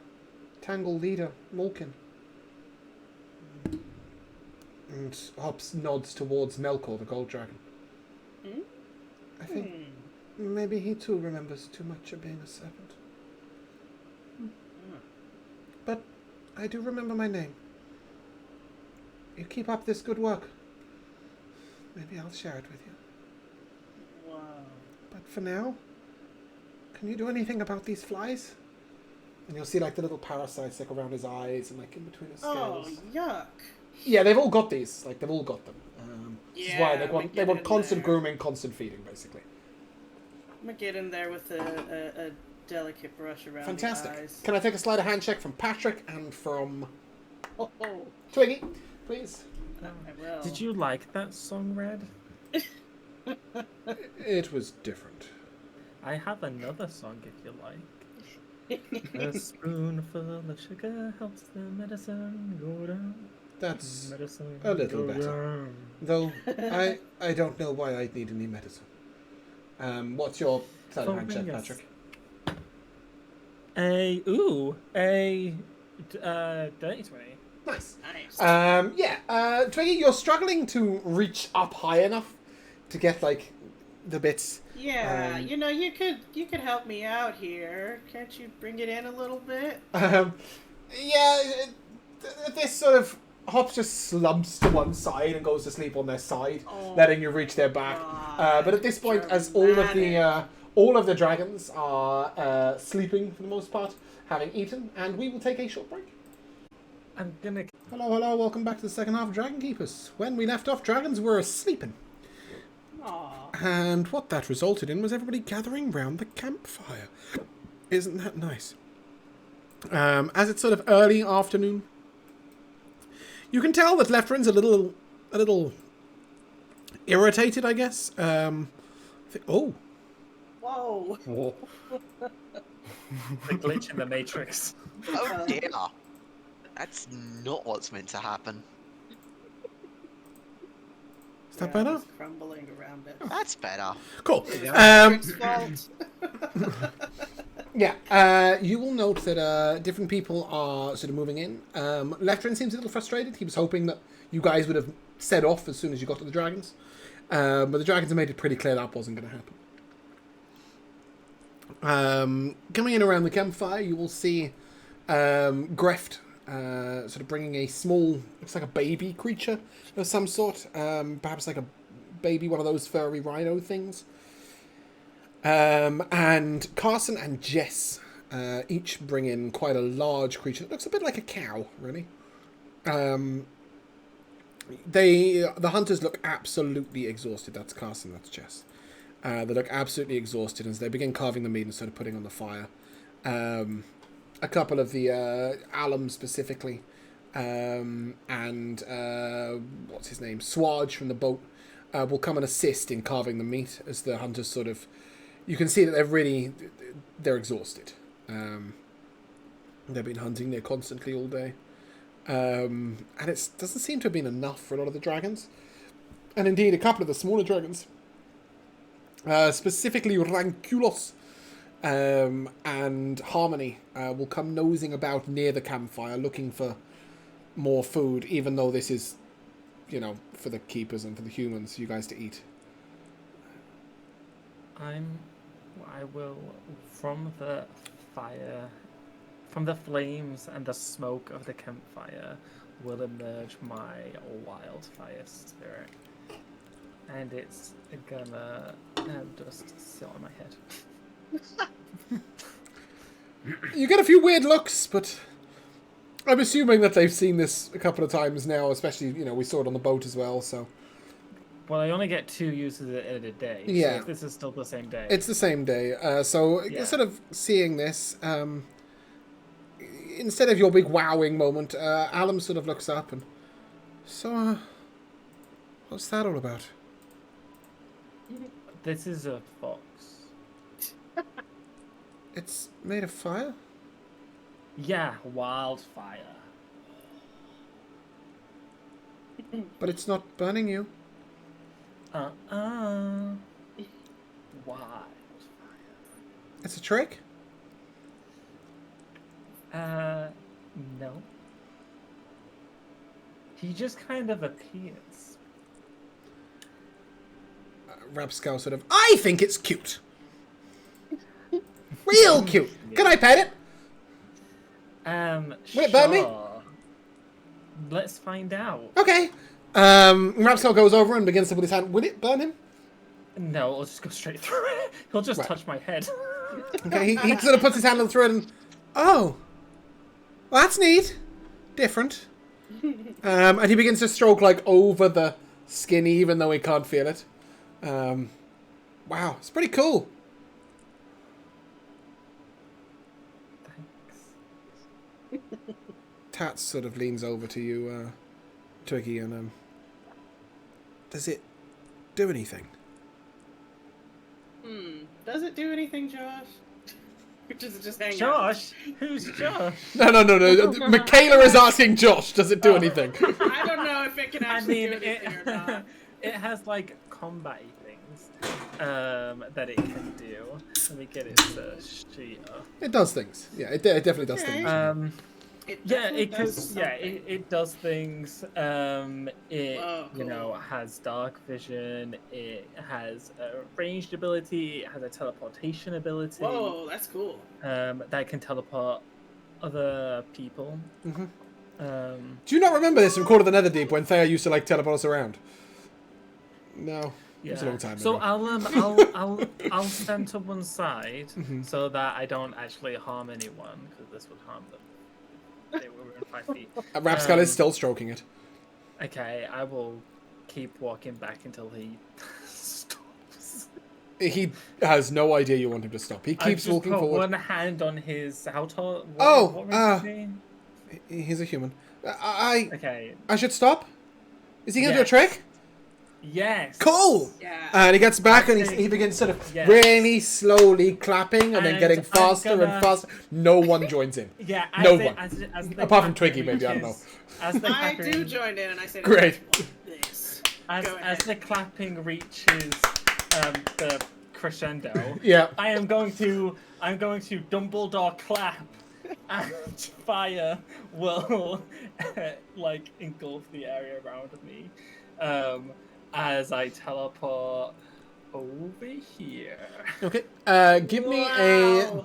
Tangle leader, Malkin. And Hobbs nods towards Melkor, the gold dragon. I think maybe he too remembers too much of being a serpent. But I do remember my name. You keep up this good work. Maybe I'll share it with you. Wow. But for now, can you do anything about these flies? And you'll see like the little parasites like around his eyes and like in between his scales. Oh, yuck. Yeah, they've all got these. Like they've all got them. This is why Yeah, they want constant grooming, constant feeding, basically. I'm gonna get in there with a delicate brush around Fantastic. the eyes. Can I take a sleight of hand check from Patrick and from Oh, Twiggy, please? I will. Did you like that song, Red? It was different. I have another song if you like. A spoonful of sugar helps the medicine go down. That's Medicine a little go better. down. Though I don't know why I'd need any medicine. What's your sleight of hand check, Yes. Patrick? Dirty 20. Nice. Nice. Twiggy, you're struggling to reach up high enough to get like the bits. Yeah, you could help me out here. Can't you bring it in a little bit? This sort of Hops just slumps to one side and goes to sleep on their side, Oh, letting you reach their back. But at this point, as all of the dragons are sleeping for the most part, having eaten, and we will take a short break. I'm gonna. Hello, welcome back to the second half of Dragon Keepers. When we left off, dragons were sleeping. Aw. And what that resulted in was everybody gathering round the campfire. Isn't that nice? As it's sort of early afternoon, you can tell that Leftrin's a little irritated, I guess. Whoa. The glitch in the Matrix. Oh dear. That's not what's meant to happen. Is that better? It's crumbling around it. That's better. Cool. It's fault. Yeah, you will note that different people are sort of moving in. Leftrin seems a little frustrated. He was hoping that you guys would have set off as soon as you got to the dragons. But the dragons have made it pretty clear that wasn't going to happen. Coming in around the campfire, you will see Greft sort of bringing a small, looks like a baby creature of some sort. Perhaps like a baby, one of those furry rhino things. And Carson and Jess each bring in quite a large creature. It looks a bit like a cow, really. The hunters look absolutely exhausted. That's Carson, that's Jess. They look absolutely exhausted as they begin carving the meat and sort of putting on the fire. A couple of the alum specifically, and what's his name, Swaj from the boat, will come and assist in carving the meat as the hunters sort of, you can see that they're exhausted. They've been hunting there constantly all day. And it doesn't seem to have been enough for a lot of the dragons. And indeed, a couple of the smaller dragons, specifically Ranculos and Harmony, will come nosing about near the campfire looking for more food, even though this is, for the keepers and for the humans, you guys to eat. I will, from the fire, from the flames and the smoke of the campfire, will emerge my wildfire spirit. And it's gonna just sit on my head. You get a few weird looks, but I'm assuming that they've seen this a couple of times now, especially, we saw it on the boat as well, so... Well, I only get 2 uses in a day, Yeah. so if this is still the same day. It's the same day, so Yeah. sort of seeing this, instead of your big wowing moment, Alum sort of looks up and... So, what's that all about? This is a fox. It's made of fire? Yeah, wildfire. But it's not burning you. Wildfire. It's a trick? No. He just kind of appears. Rapscow sort of, I think it's cute. Real cute. Can I pet it? Will it burn me? Let's find out. Okay. Rapscow goes over and begins to put his hand. Will it burn him? No, I'll just go straight through it. He'll just touch my head. Okay, he sort of puts his hand on through it and... Oh. Well, that's neat. Different. And he begins to stroke, over the skin, even though he can't feel it. Wow, it's pretty cool. Thanks. Tats sort of leans over to you, Twiggy, and, does it do anything? Does it do anything, Josh? Or does it just hang out? Josh? Who's Josh? No. Michaela is asking Josh, does it do anything? I don't know if it can actually do anything or not. It has combat things that it can do. Let me get it sheet up. It does things. Yeah, it definitely does Okay. things. It does things. Cool. Has dark vision. It has a ranged ability. It has a teleportation ability. Whoa, that's cool. That can teleport other people. Mm-hmm. Do you not remember this from Court of the Netherdeep when Thea used to teleport us around? No. It was a long time So ago. I'll stand to one side so that I don't actually harm anyone, because this would harm them. They were within 5 feet. Rapskull is still stroking it. Okay, I will keep walking back until he stops. He has no idea you want him to stop. He keeps walking put forward. one hand on his... How tall? Oh, what race is he? He's a human. Okay. I should stop? Is he going to do a Yes. trick? Yes. Cool! Yeah. And he gets back and he begins sort of really slowly clapping and then And getting faster and faster. No one joins in. Yeah. No one. As the Apart from clapping Twiggy, maybe, I don't know. As the I clapping, do join in and I say, Great. This. as the clapping reaches the crescendo, Yeah. I'm going to Dumbledore clap, and fire will engulf the area around me, as I teleport over here. Okay. Give me a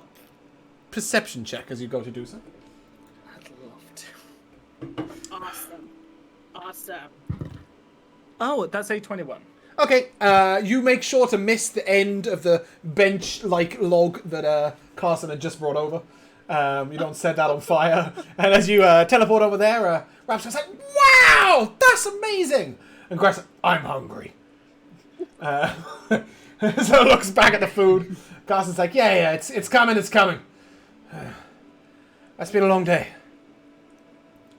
perception check as you go to do so. I'd love to. Awesome. Oh, that's a 21. Okay, you make sure to miss the end of the bench-like log that Carson had just brought over. You don't set that on fire. And as you teleport over there, Rapskull's like, wow, that's amazing! And Grass, I'm hungry. So looks back at the food. Carson's like, yeah, it's coming. That's been a long day.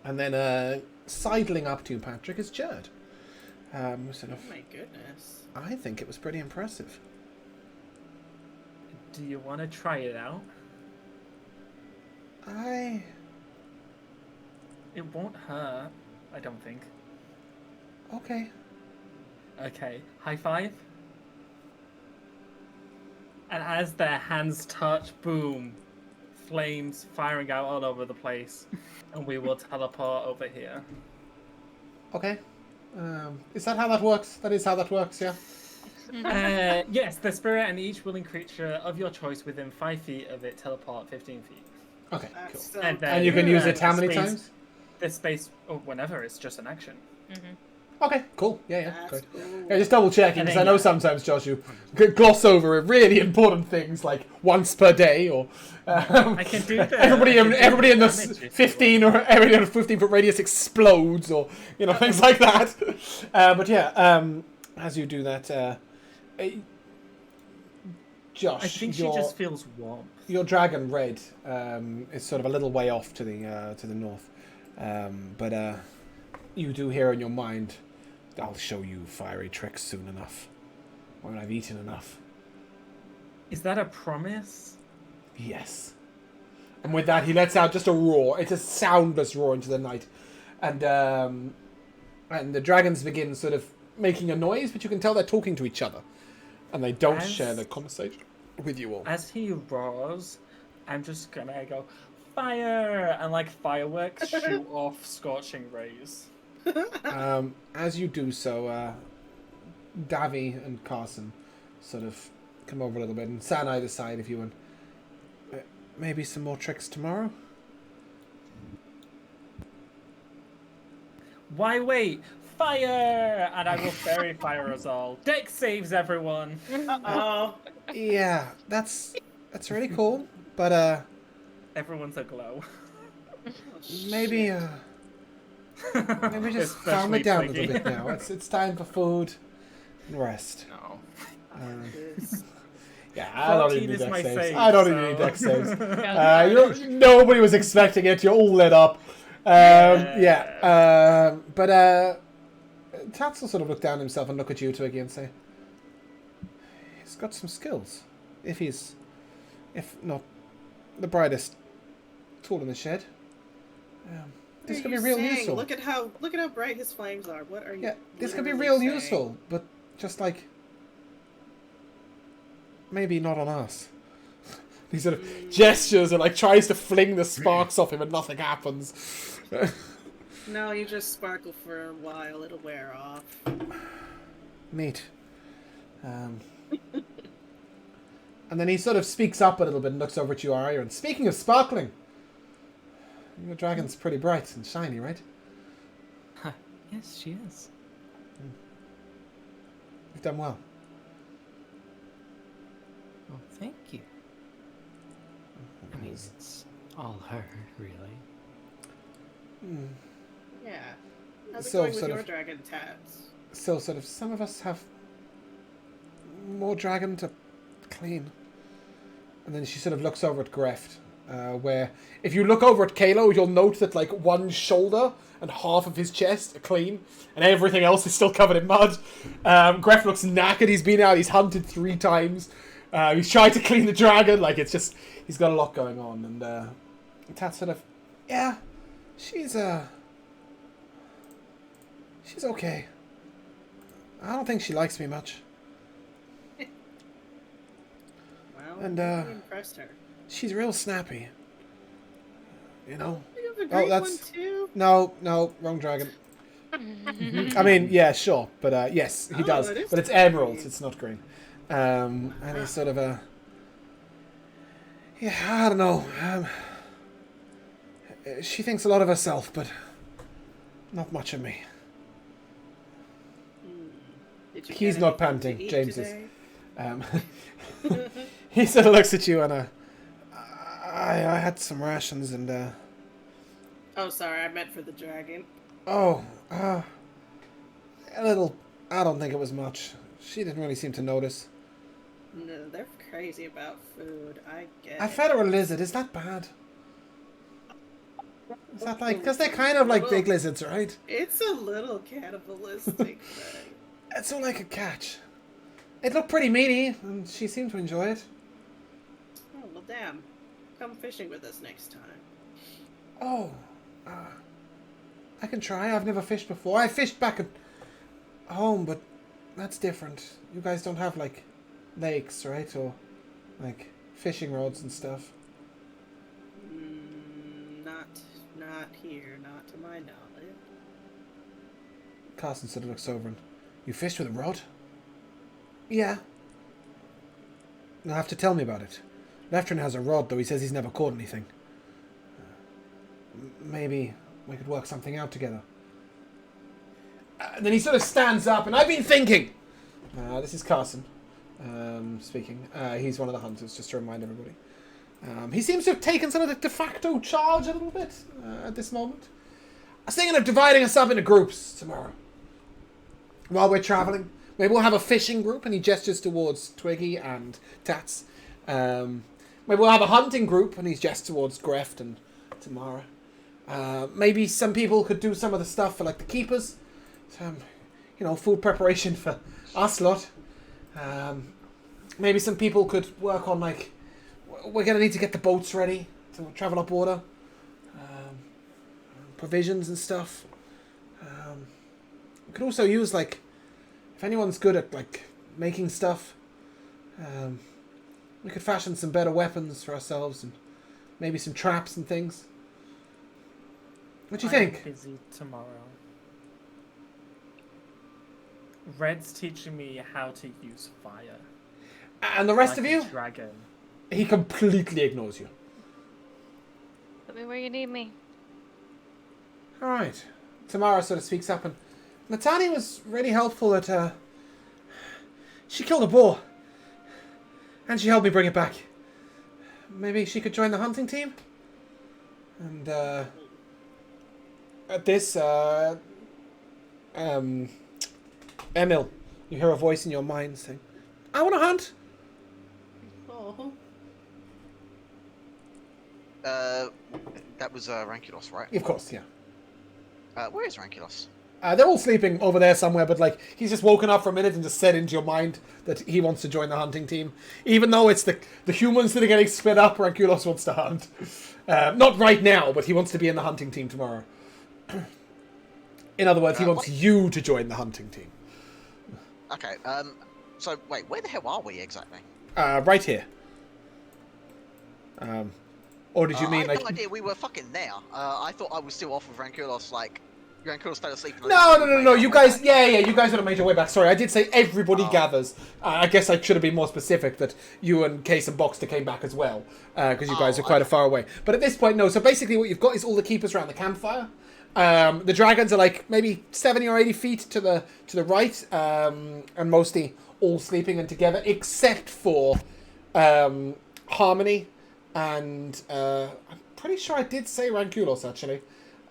And then sidling up to Patrick is Cherd. Oh my goodness. I think it was pretty impressive. Do you want to try it out? It won't hurt, I don't think. Okay. Okay, high five. And as their hands touch, boom, flames firing out all over the place, and we will teleport over here. Okay. Is that how that works? That is how that works, yeah? Yes, the spirit and each willing creature of your choice within 5 feet of it teleport 15 feet. Okay, cool. So And then- And you can use it how many Space- times? This space, or whenever, it's just an action. Okay, cool. Yeah, That's good. cool. Yeah, just double checking, And because then, I know yeah. sometimes, Josh, you gloss over really important things like once per day, or I can do the everybody in the damage if you 15 or everybody in a 15-foot radius explodes, or things like that. But yeah, as you do that, Josh, I think she just feels warm. your dragon red is sort of a little way off to the north, but you do hear in your mind, "I'll show you fiery tricks soon enough, when I've eaten enough." Is that a promise? Yes. And with that, he lets out just a roar. It's a soundless roar into the night, and the dragons begin sort of making a noise, but you can tell they're talking to each other, and they don't share their conversation with you all. As he roars, I'm just gonna go, fire! And like fireworks shoot off scorching rays. As you do so, Davy and Carson sort of come over a little bit and stand either side if you want. Maybe some more tricks tomorrow? Why wait? Fire! And I will fairy fire us all. Dex saves everyone. Oh, Yeah, that's really cool, but Everyone's aglow. maybe maybe just calm Especially it down a Twiggy. little bit now. It's time for food and rest. No. Yeah, I don't 14 need is dex my saves. save, I don't so- need dex saves. Nobody was expecting it. You're all lit up. But Tats will sort of look down himself and look at you, Twiggy, and say, "He's got some skills. If not the brightest tool in the shed. This could be real useful. Look at how bright his flames are. What are you? Yeah, this could be literally real saying? useful, but just like maybe not on us." He sort of gestures and like tries to fling the sparks off him, and nothing happens. No, you just sparkle for a while. It'll wear off. Neat. And then he sort of speaks up a little bit and looks over at you, Arya. And speaking of sparkling, your dragon's pretty bright and shiny, right? Yes, she is. You've done well. Well, thank you. I mean, it's all her, really. Yeah. How's it So, going with sort your of- dragon tats? So sort of some of us have more dragon to clean. And then she sort of looks over at Greft, where if you look over at Kalo, you'll note that like one shoulder and half of his chest are clean, and everything else is still covered in mud. Greft looks knackered. He's been out. He's hunted 3 times. He's tried to clean the dragon. Like it's just he's got a lot going on. And Tat sort of, yeah, she's okay. I don't think she likes me much. Well, And, you impressed her. She's real snappy. You know? You have a green that's- one too. No, wrong dragon. I mean, yeah, sure, but yes, he Oh, does. it is But it's green. emeralds, it's not green. And he's sort of yeah, I don't know. She thinks a lot of herself, but not much of me. Did you He's get not anything to panting, eat James is. today? He sort of looks at you and I had some rations and Oh, sorry, I meant for the dragon. a little. I don't think it was much. She didn't really seem to notice. No, they're crazy about food. I get I it. fed her a lizard. Is that bad? Is that like because they're kind of like big lizards, right? It's a little cannibalistic thing. It's all like a catch. It looked pretty meaty, and she seemed to enjoy it. damn. Come fishing with us next time. Oh, I can try. I've never fished before. I fished back at home, but that's different. You guys don't have, like, lakes, right? Or, like, fishing rods and stuff. Not here. Not to my knowledge. Carson sort of looks over and... You fished with a rod? Yeah. You'll have to tell me about it. Leftrin has a rod, though he says he's never caught anything. Maybe we could work something out together. Then he sort of stands up, and I've been thinking... this is Carson speaking. He's one of the hunters, just to remind everybody. He seems to have taken sort of the de facto charge a little bit at this moment. I was thinking of dividing us up into groups tomorrow. While we're travelling. Maybe we'll have a fishing group, and he gestures towards Twiggy and Tats. Maybe we'll have a hunting group, and he gestures towards Greft and Tamara. Maybe some people could do some of the stuff for, like, the keepers. Some, food preparation for us lot. Maybe some people could work on, like, we're going to need to get the boats ready to travel up water. Provisions and stuff. We could also use, like, if anyone's good at, like, making stuff, we could fashion some better weapons for ourselves and maybe some traps and things. What do you think? I'm busy tomorrow. Red's teaching me how to use fire. And the rest like of you? A dragon. He completely ignores you. Put me where you need me. Alright. Tamara sort of speaks up, and Natani was really helpful at, she killed a boar. And she helped me bring it back. Maybe she could join the hunting team? And, at this, Emil, you hear a voice in your mind saying, I want to hunt. Oh. That was Rankulos, right? Of course, yeah. Where is Rankulos? They're all sleeping over there somewhere, but, like, he's just woken up for a minute and just said into your mind that he wants to join the hunting team. Even though it's the humans that are getting split up, Rankulos wants to hunt. Not right now, but he wants to be in the hunting team tomorrow. In other words, he wants you to join the hunting team. Okay, so, wait, where the hell are we exactly? Right here. Or did you mean, I had like... no idea we were fucking there. I thought I was still off with Rankulos, like... Rankulos fell asleep. No, you guys... Yeah, you guys would have made your way back. Sorry, I did say everybody gathers. I guess I should have been more specific that you and Case and Boxter came back as well. Because you guys are quite a far away. But at this point, no. So basically what you've got is all the keepers around the campfire. The dragons are like maybe 70 or 80 feet to the right. And mostly all sleeping and together. Except for Harmony. And I'm pretty sure I did say Rankulos, actually.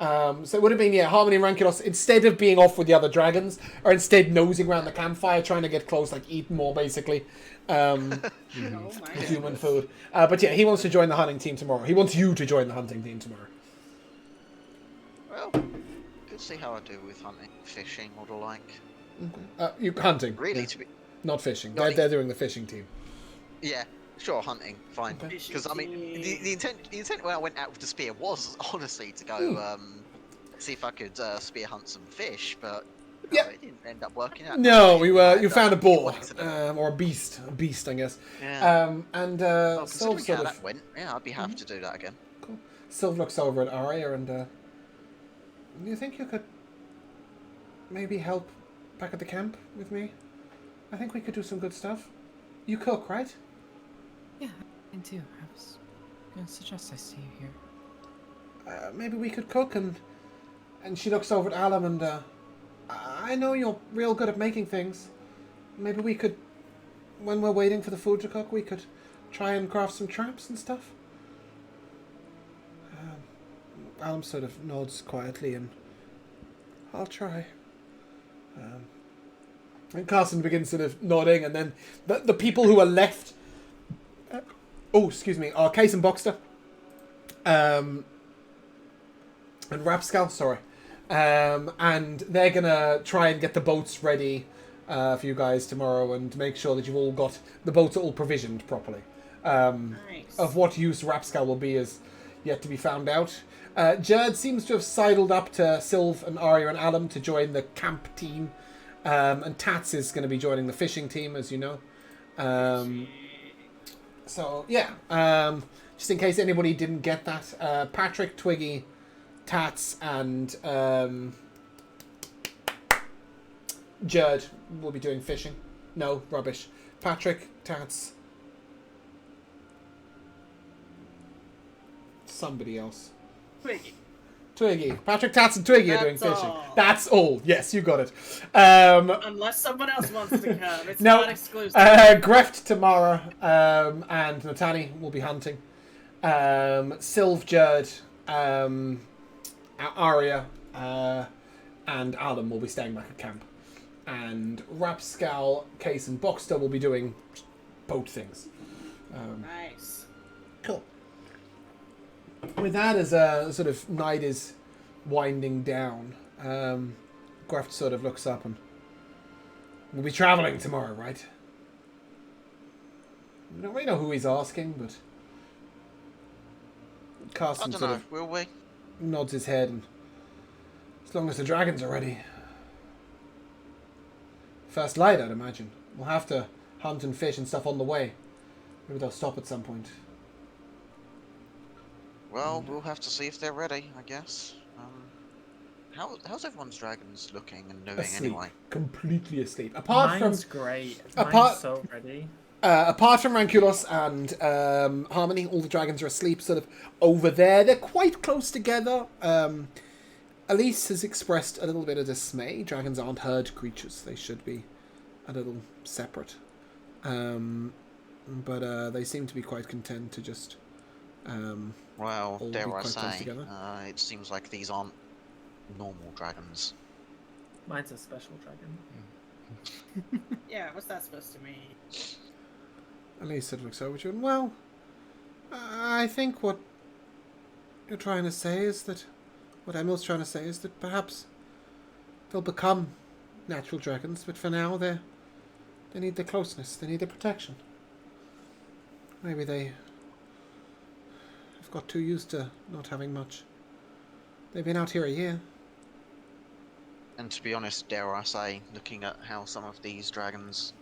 So it would have been, Harmony and Rankulos, instead of being off with the other dragons, are instead nosing around the campfire, trying to get close, like eat more, basically. Human food. But yeah, he wants to join the hunting team tomorrow. He wants you to join the hunting team tomorrow. Well, we'll see how I do with hunting, fishing, or the like. You hunting. Really, yeah. to be... Not fishing. Not They're doing the fishing team. Yeah. Sure, hunting, fine. Because I mean, the intent when I went out with the spear was honestly to go see if I could spear hunt some fish, but it didn't end up working out. No, you found a boar or a beast, I guess. Yeah. Sylv sort of that went. Yeah, I'd be happy to do that again. Cool. Sylv looks over at Arya and do you think you could maybe help back at the camp with me? I think we could do some good stuff. You cook, right? Yeah, I do. I was gonna suggest I see you here. Maybe we could cook and she looks over at Alam and I know you're real good at making things. Maybe we could, when we're waiting for the food to cook, we could try and craft some traps and stuff. Alam sort of nods quietly and I'll try. And Carson begins sort of nodding, and then the people who are left are Case and Boxter. And Rapscal, sorry. And they're going to try and get the boats ready for you guys tomorrow and make sure that you've all got... The boats are all provisioned properly. Nice. Of what use Rapscal will be is yet to be found out. Jared seems to have sidled up to Sylv and Arya and Alum to join the camp team. And Tats is going to be joining the fishing team, as you know. So, yeah. Just in case anybody didn't get that. Patrick, Twiggy, Tats, and Jared will be doing fishing. No, rubbish. Patrick, Tats, somebody else. Twiggy. Patrick, Tats, and Twiggy are doing fishing. All. That's all. Yes, you got it. Unless someone else wants to come. It's No. not exclusive. Greft, Tamara, and Natani will be hunting. Sylv, Jared, Arya, and Adam will be staying back at camp. And Rapscal, Case, and Boxster will be doing boat things. Nice. Cool. With that, as sort of night is winding down, Greft sort of looks up and... We'll be travelling tomorrow, right? We don't really know who he's asking, but... Carson I don't sort know. of Will we? nods his head, and as long as the dragons are ready. First light, I'd imagine. We'll have to hunt and fish and stuff on the way. Maybe they'll stop at some point. Well, we'll have to see if they're ready, I guess. How's everyone's dragons looking and doing Asleep. anyway? Completely asleep. Apart Mine's from great. apart- Mine's so ready. apart from Ranculus and Harmony, all the dragons are asleep sort of over there. They're quite close together. Elise has expressed a little bit of dismay. Dragons aren't herd creatures. They should be a little separate. But they seem to be quite content to just... Well, all be dare I quite close say, together. it seems like these aren't normal dragons. Mine's a special dragon. Yeah, what's that supposed to mean? Elise sort of looks over to you and, well, I think what you're trying to say is that... What Emil's trying to say is that perhaps they'll become natural dragons, but for now they need the closeness, they need the protection. Maybe they have got too used to not having much. They've been out here a year. And to be honest, dare I say, looking at how some of these dragons,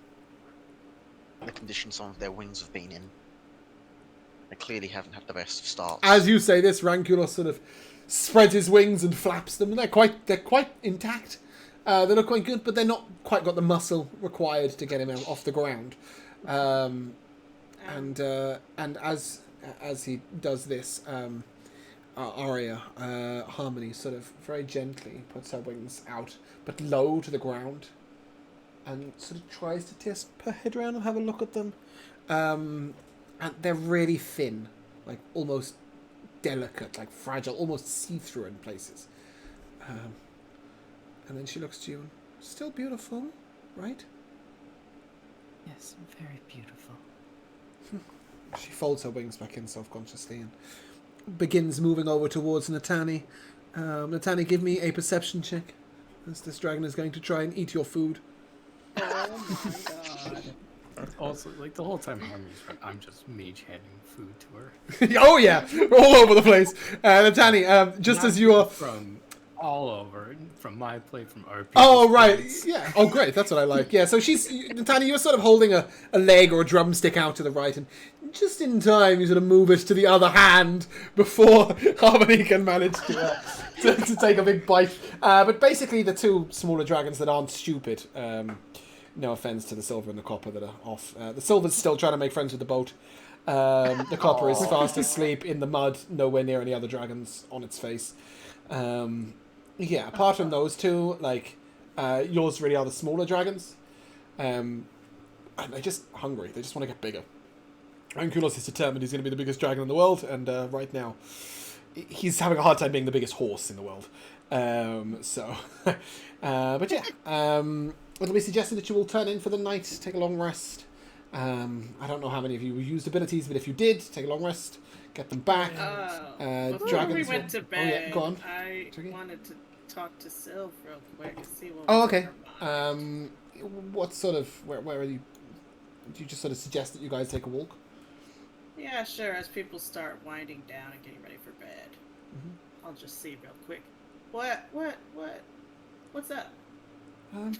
the condition some of their wings have been in, they clearly haven't had the best of starts. As you say this, Ranculus sort of spreads his wings and flaps them. They're quite intact. They look quite good, but they're not quite got the muscle required to get him out off the ground. And as he does this, Arya, Harmony, sort of very gently puts her wings out, but low to the ground, and sort of tries to just put her head around and have a look at them. And they're really thin, like almost delicate, like fragile, almost see-through in places. And then she looks to you and, still beautiful, right? Yes, very beautiful. She folds her wings back in self-consciously and begins moving over towards Natani. Natani, give me a perception check, as this dragon is going to try and eat your food. Oh my god. Also, like the whole time Harmony's right, I'm just mage handing food to her. Oh yeah, all over the place. Natani, just Not as you are... from all over, from my plate, from our. Oh, people's right. plates. Yeah. Oh, great. That's what I like. Yeah, so Natani, you're sort of holding a leg or a drumstick out to the right, and just in time you sort of move it to the other hand before Harmony can manage to take a big bite. But basically the two smaller dragons that aren't stupid, no offense to the silver and the copper that are off. The silver's still trying to make friends with the boat. The copper is fast asleep in the mud, nowhere near any other dragons on its face. Yeah, apart from those two, like, yours really are the smaller dragons. And they're just hungry. They just want to get bigger. Ranculus is determined he's going to be the biggest dragon in the world, and right now he's having a hard time being the biggest horse in the world. But yeah, it'll be suggested that you will turn in for the night, take a long rest. I don't know how many of you used abilities, but if you did, take a long rest, get them back. Before Dragons we went will... to bed, Oh, yeah, go on. I It's okay. wanted to talk to Sylv real quick and see what. Oh, was okay. on her mind. What sort of... Where are you... Do you just sort of suggest that you guys take a walk? Yeah, sure. As people start winding down and getting ready for bed, I'll just see real quick. What's up? Do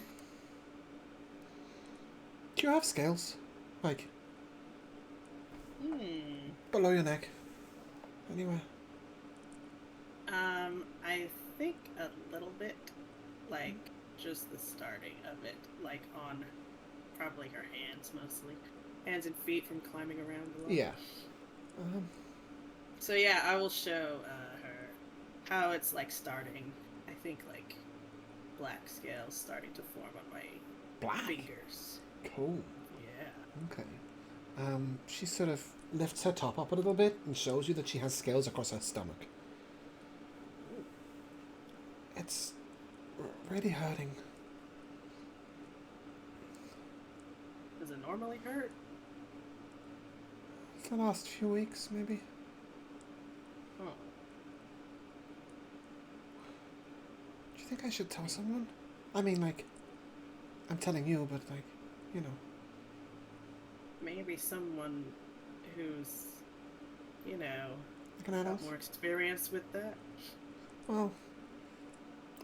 you have scales? Like, below your neck? Anywhere? I think a little bit, like, just the starting of it, like on probably her hands mostly. Hands and feet from climbing around a lot. Yeah. So yeah, I will show her how it's like starting. I think like black scales starting to form on my fingers. Cool. Yeah. Okay. She sort of lifts her top up a little bit and shows you that she has scales across her stomach. It's really hurting. Does it normally hurt? The last few weeks, maybe. Oh. Do you think I should tell someone? I mean, like, I'm telling you, but, like, you know. Maybe someone who's, you know, Like an adult? got more experience with that. Well,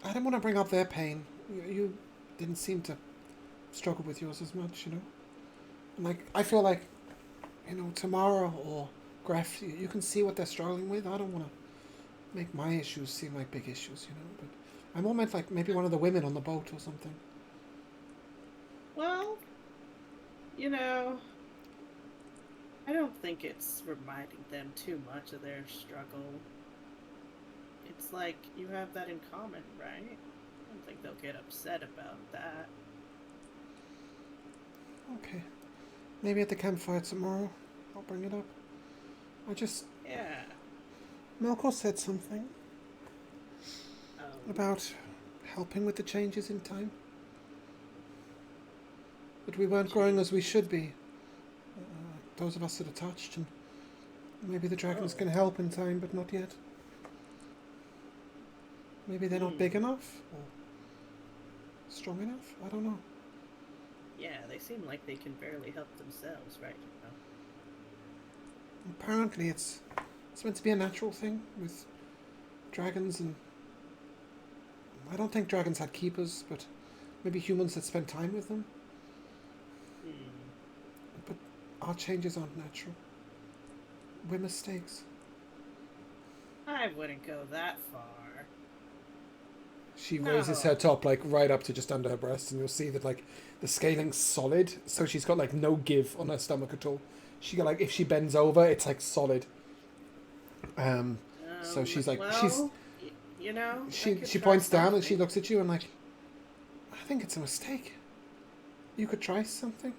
I didn't want to bring up their pain. You didn't seem to struggle with yours as much, you know. And, like, I feel like, you know, Tamara or Graf, you can see what they're struggling with. I don't want to make my issues seem like big issues, you know. But I more meant like maybe one of the women on the boat or something. Well, you know, I don't think it's reminding them too much of their struggle. It's like you have that in common, right? I don't think they'll get upset about that. Okay. Maybe at the campfire tomorrow, I'll bring it up. Yeah. Melkor said something Um, about helping with the changes in time. That we weren't growing as we should be. Those of us that are touched, and maybe the dragons can help in time, but not yet. Maybe they're not big enough, or strong enough, I don't know. yeah, they seem like they can barely help themselves right now. Apparently it's meant to be a natural thing with dragons, and I don't think dragons had keepers, but maybe humans that spent time with them. But our changes aren't natural. We're mistakes. I wouldn't go that far. She raises her top like right up to just under her breast, and you'll see that like the scaling's solid, so she's got like no give on her stomach at all. She got like if she bends over, it's like solid. So she's like well, you know. she points down and she looks at you and like, I think it's a mistake. You could try something.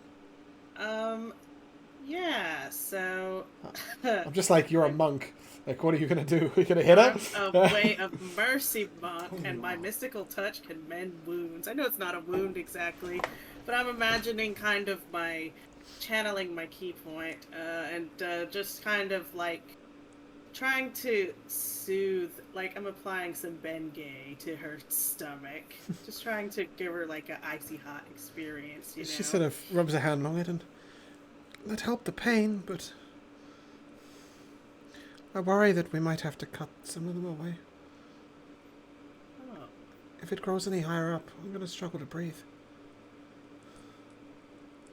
Yeah. So. I'm just like, you're a monk. Like, what are you gonna do? Are you gonna hit her? I'm a way of mercy monk, and my mystical touch can mend wounds. I know it's not a wound exactly, but I'm imagining kind of channeling my key point, and just kind of like trying to soothe, like I'm applying some Bengay to her stomach, just trying to give her like an icy hot experience. You know? She sort of rubs her hand along it, and that helped the pain, but I worry that we might have to cut some of them away. Oh. If it grows any higher up, I'm going to struggle to breathe.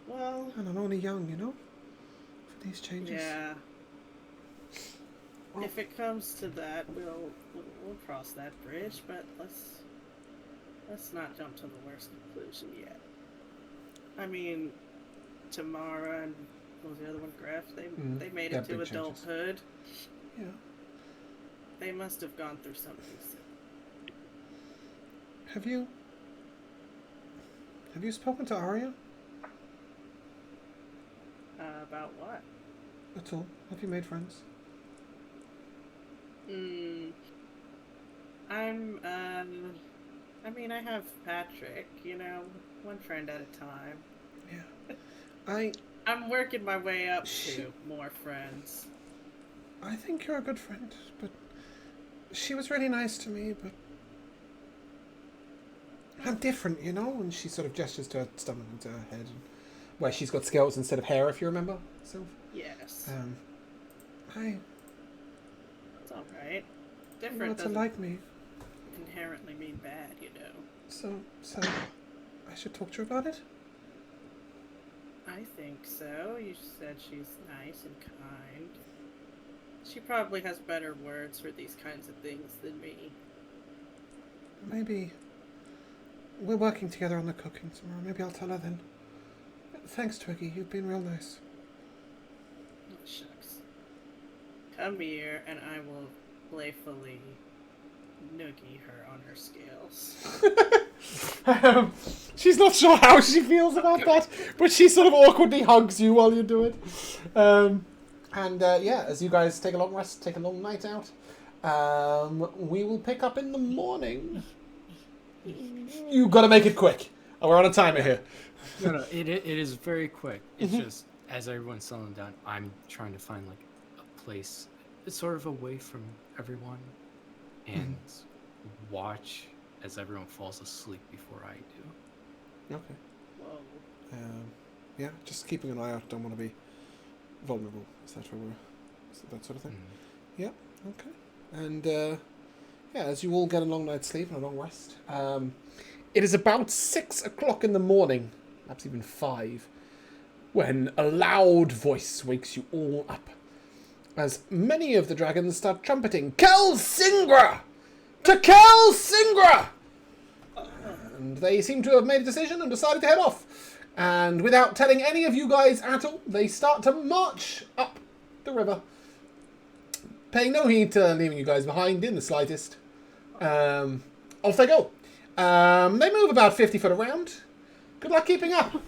Well. And I'm only young, you know, for these changes. Yeah. Well, if it comes to that, we'll cross that bridge, but let's not jump to the worst conclusion yet. I mean, Tamara and what was the other one, Graf? They made it to adulthood. Yeah. They must have gone through something. Have you spoken to Arya? About what? At all? Have you made friends? I mean, I have Patrick, you know, one friend at a time. Yeah. I'm working my way up to more friends. I think you're a good friend, but she was really nice to me, but I'm different, you know? And she sort of gestures to her stomach and to her head, where she's got scales instead of hair, if you remember. So, yes. Hi. It's alright. You Different want to doesn't like me. inherently mean bad, you know. So, I should talk to her about it? I think so. You said she's nice and kind. She probably has better words for these kinds of things than me. Maybe we're working together on the cooking tomorrow. Maybe I'll tell her then. Thanks, Twiggy. You've been real nice. Oh, shucks. Come here and I will playfully noogie her on her scales. She's not sure how she feels about that, but she sort of awkwardly hugs you while you do it. As you guys take a long rest, take a long night out, we will pick up in the morning. You gotta make it quick. We're on a timer here. No, it is very quick. It's just, as everyone's settling down, I'm trying to find, like, a place that's sort of away from everyone and watch as everyone falls asleep before I do. Okay. Whoa. Yeah, just keeping an eye out. Don't want to be vulnerable. Is that that sort of thing? Yeah. Okay. And as you all get a long night's sleep and a long rest, it is about 6 o'clock in the morning, perhaps even 5, when a loud voice wakes you all up, as many of the dragons start trumpeting, "Kel Singra! To Kel Singra!" And they seem to have made a decision and decided to head off. And without telling any of you guys at all, they start to march up the river, paying no heed to leaving you guys behind in the slightest. Off they go. They move about 50 foot around. Good luck keeping up.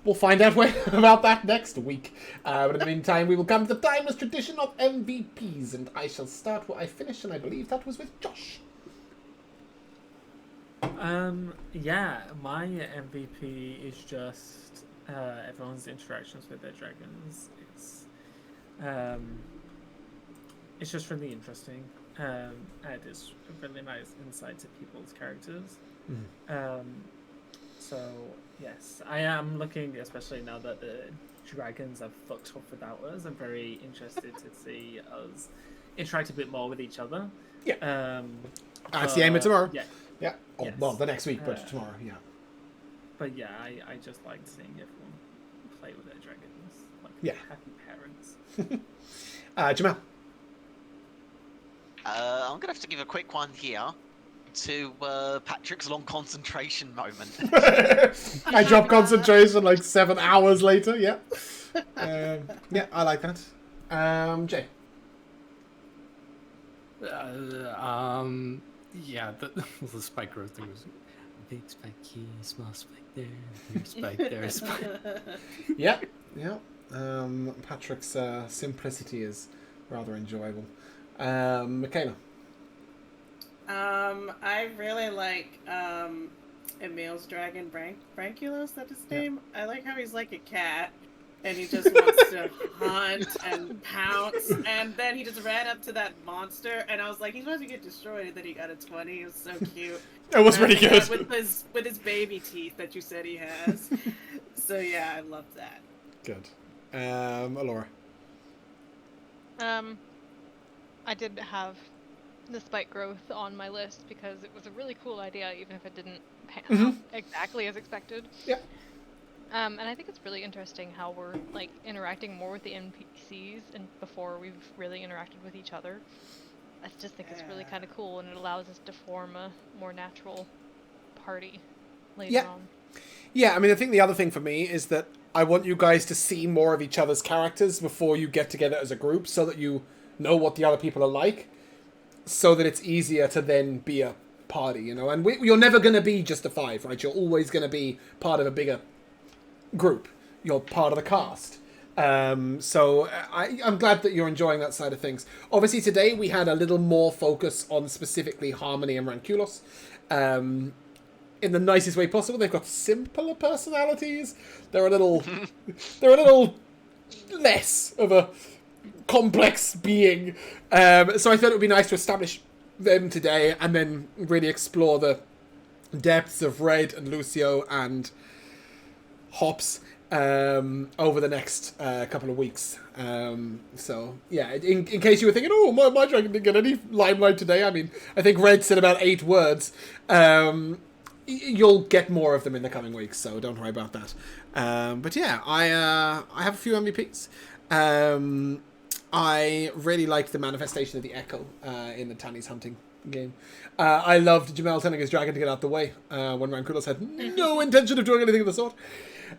We'll find out about that next week. But in the meantime, we will come to the timeless tradition of MVPs, and I shall start where I finished, and I believe that was with Josh. My MVP is just everyone's interactions with their dragons. It's just really interesting. It is a really nice insight to people's characters. So yes, I am looking, especially now that the dragons have fucked off without us. I'm very interested to see us interact a bit more with each other. Yeah. That's the aim of tomorrow. Yeah. Yeah. Oh, Yes. well, the next week, but tomorrow. Yeah. But yeah, I just like seeing everyone play with their dragons, like happy parents. Jamal. I'm gonna have to give a quick one here to Patrick's long concentration moment. I drop concentration like 7 hours later. Yeah. I like that. Jay. The spike growth thing was big spike here, small spike there, big spike there, spike. Yeah. Patrick's simplicity is rather enjoyable. Michaela. I really like Emil's dragon Branculus, is that his name? I like how he's like a cat and he just wants to hunt and pounce, and then he just ran up to that monster and I was like, he's about to get destroyed, and then he got a 20. It was so cute. It was pretty good. With his baby teeth that you said he has. So yeah, I love that. Good. Alora. I did have the spike growth on my list because it was a really cool idea, even if it didn't pan out exactly as expected. Yeah. And I think it's really interesting how we're like interacting more with the NPCs and before we've really interacted with each other. I just think it's really kind of cool, and it allows us to form a more natural party later on. Yeah, I mean, I think the other thing for me is that I want you guys to see more of each other's characters before you get together as a group, so that you know what the other people are like, so that it's easier to then be a party, you know. And you're never going to be just a 5, right? You're always going to be part of a bigger group. You're part of the cast. So I'm glad that you're enjoying that side of things. Obviously, today we had a little more focus on specifically Harmony and Ranculos. In the nicest way possible. They've got simpler personalities. They're a little less of a complex being. So I thought it would be nice to establish them today and then really explore the depths of Red and Lucio and Hops over the next couple of weeks. So yeah, in case you were thinking, oh, my dragon didn't get any limelight today. I mean, I think Red said about 8 words. You'll get more of them in the coming weeks, so don't worry about that. But yeah, I have a few MVPs. I really liked the manifestation of the Echo in the Tanny's hunting game. I loved Jamel telling his dragon to get out the way when Rankulos had no intention of doing anything of the sort.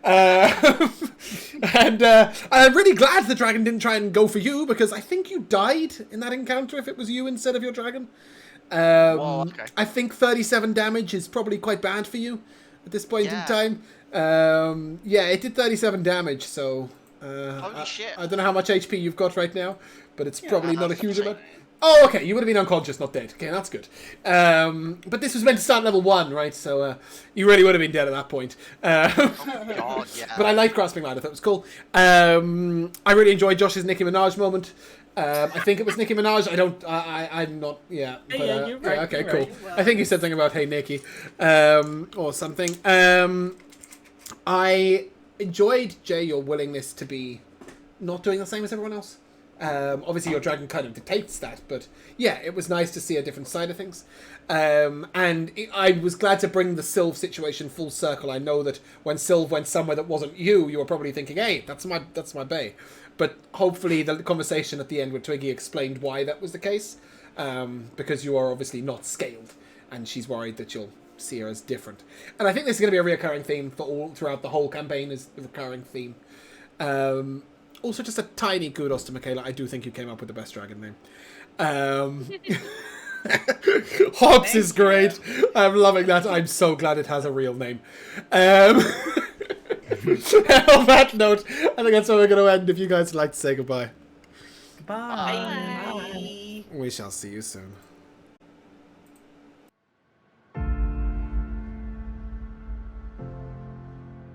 And I'm really glad the dragon didn't try and go for you, because I think you died in that encounter if it was you instead of your dragon. Okay. I think 37 damage is probably quite bad for you at this point in time. Yeah, it did 37 damage, so Holy shit. I don't know how much HP you've got right now, but it's probably not a huge fine. amount. Oh, okay, you would have been unconscious, not dead. Okay, that's good. But this was meant to start level 1, right? So you really would have been dead at that point. Oh, God, yeah. But I liked Grasping Light, I thought it was cool. I really enjoyed Josh's Nicki Minaj moment. I think it was Nicki Minaj. I'm not. Yeah. But, Yeah, you're right, okay, you're cool. right. I think you said something about "Hey Nicki," or something. I enjoyed, Jay, your willingness to be not doing the same as everyone else. Obviously, your dragon kind of dictates that, but yeah, it was nice to see a different side of things. I was glad to bring the Sylve situation full circle. I know that when Sylve went somewhere that wasn't you, you were probably thinking, "Hey, that's my bae." But hopefully the conversation at the end with Twiggy explained why that was the case, because you are obviously not scaled, and she's worried that you'll see her as different. And I think this is going to be a reoccurring theme throughout the whole campaign, is the recurring theme. Also, just a tiny kudos to Michaela. I do think you came up with the best dragon name. Hobbs is great. I'm loving that. I'm so glad it has a real name. On that note, I think that's where we're going to end. If you guys would like to say goodbye. Bye. Bye. We shall see you soon.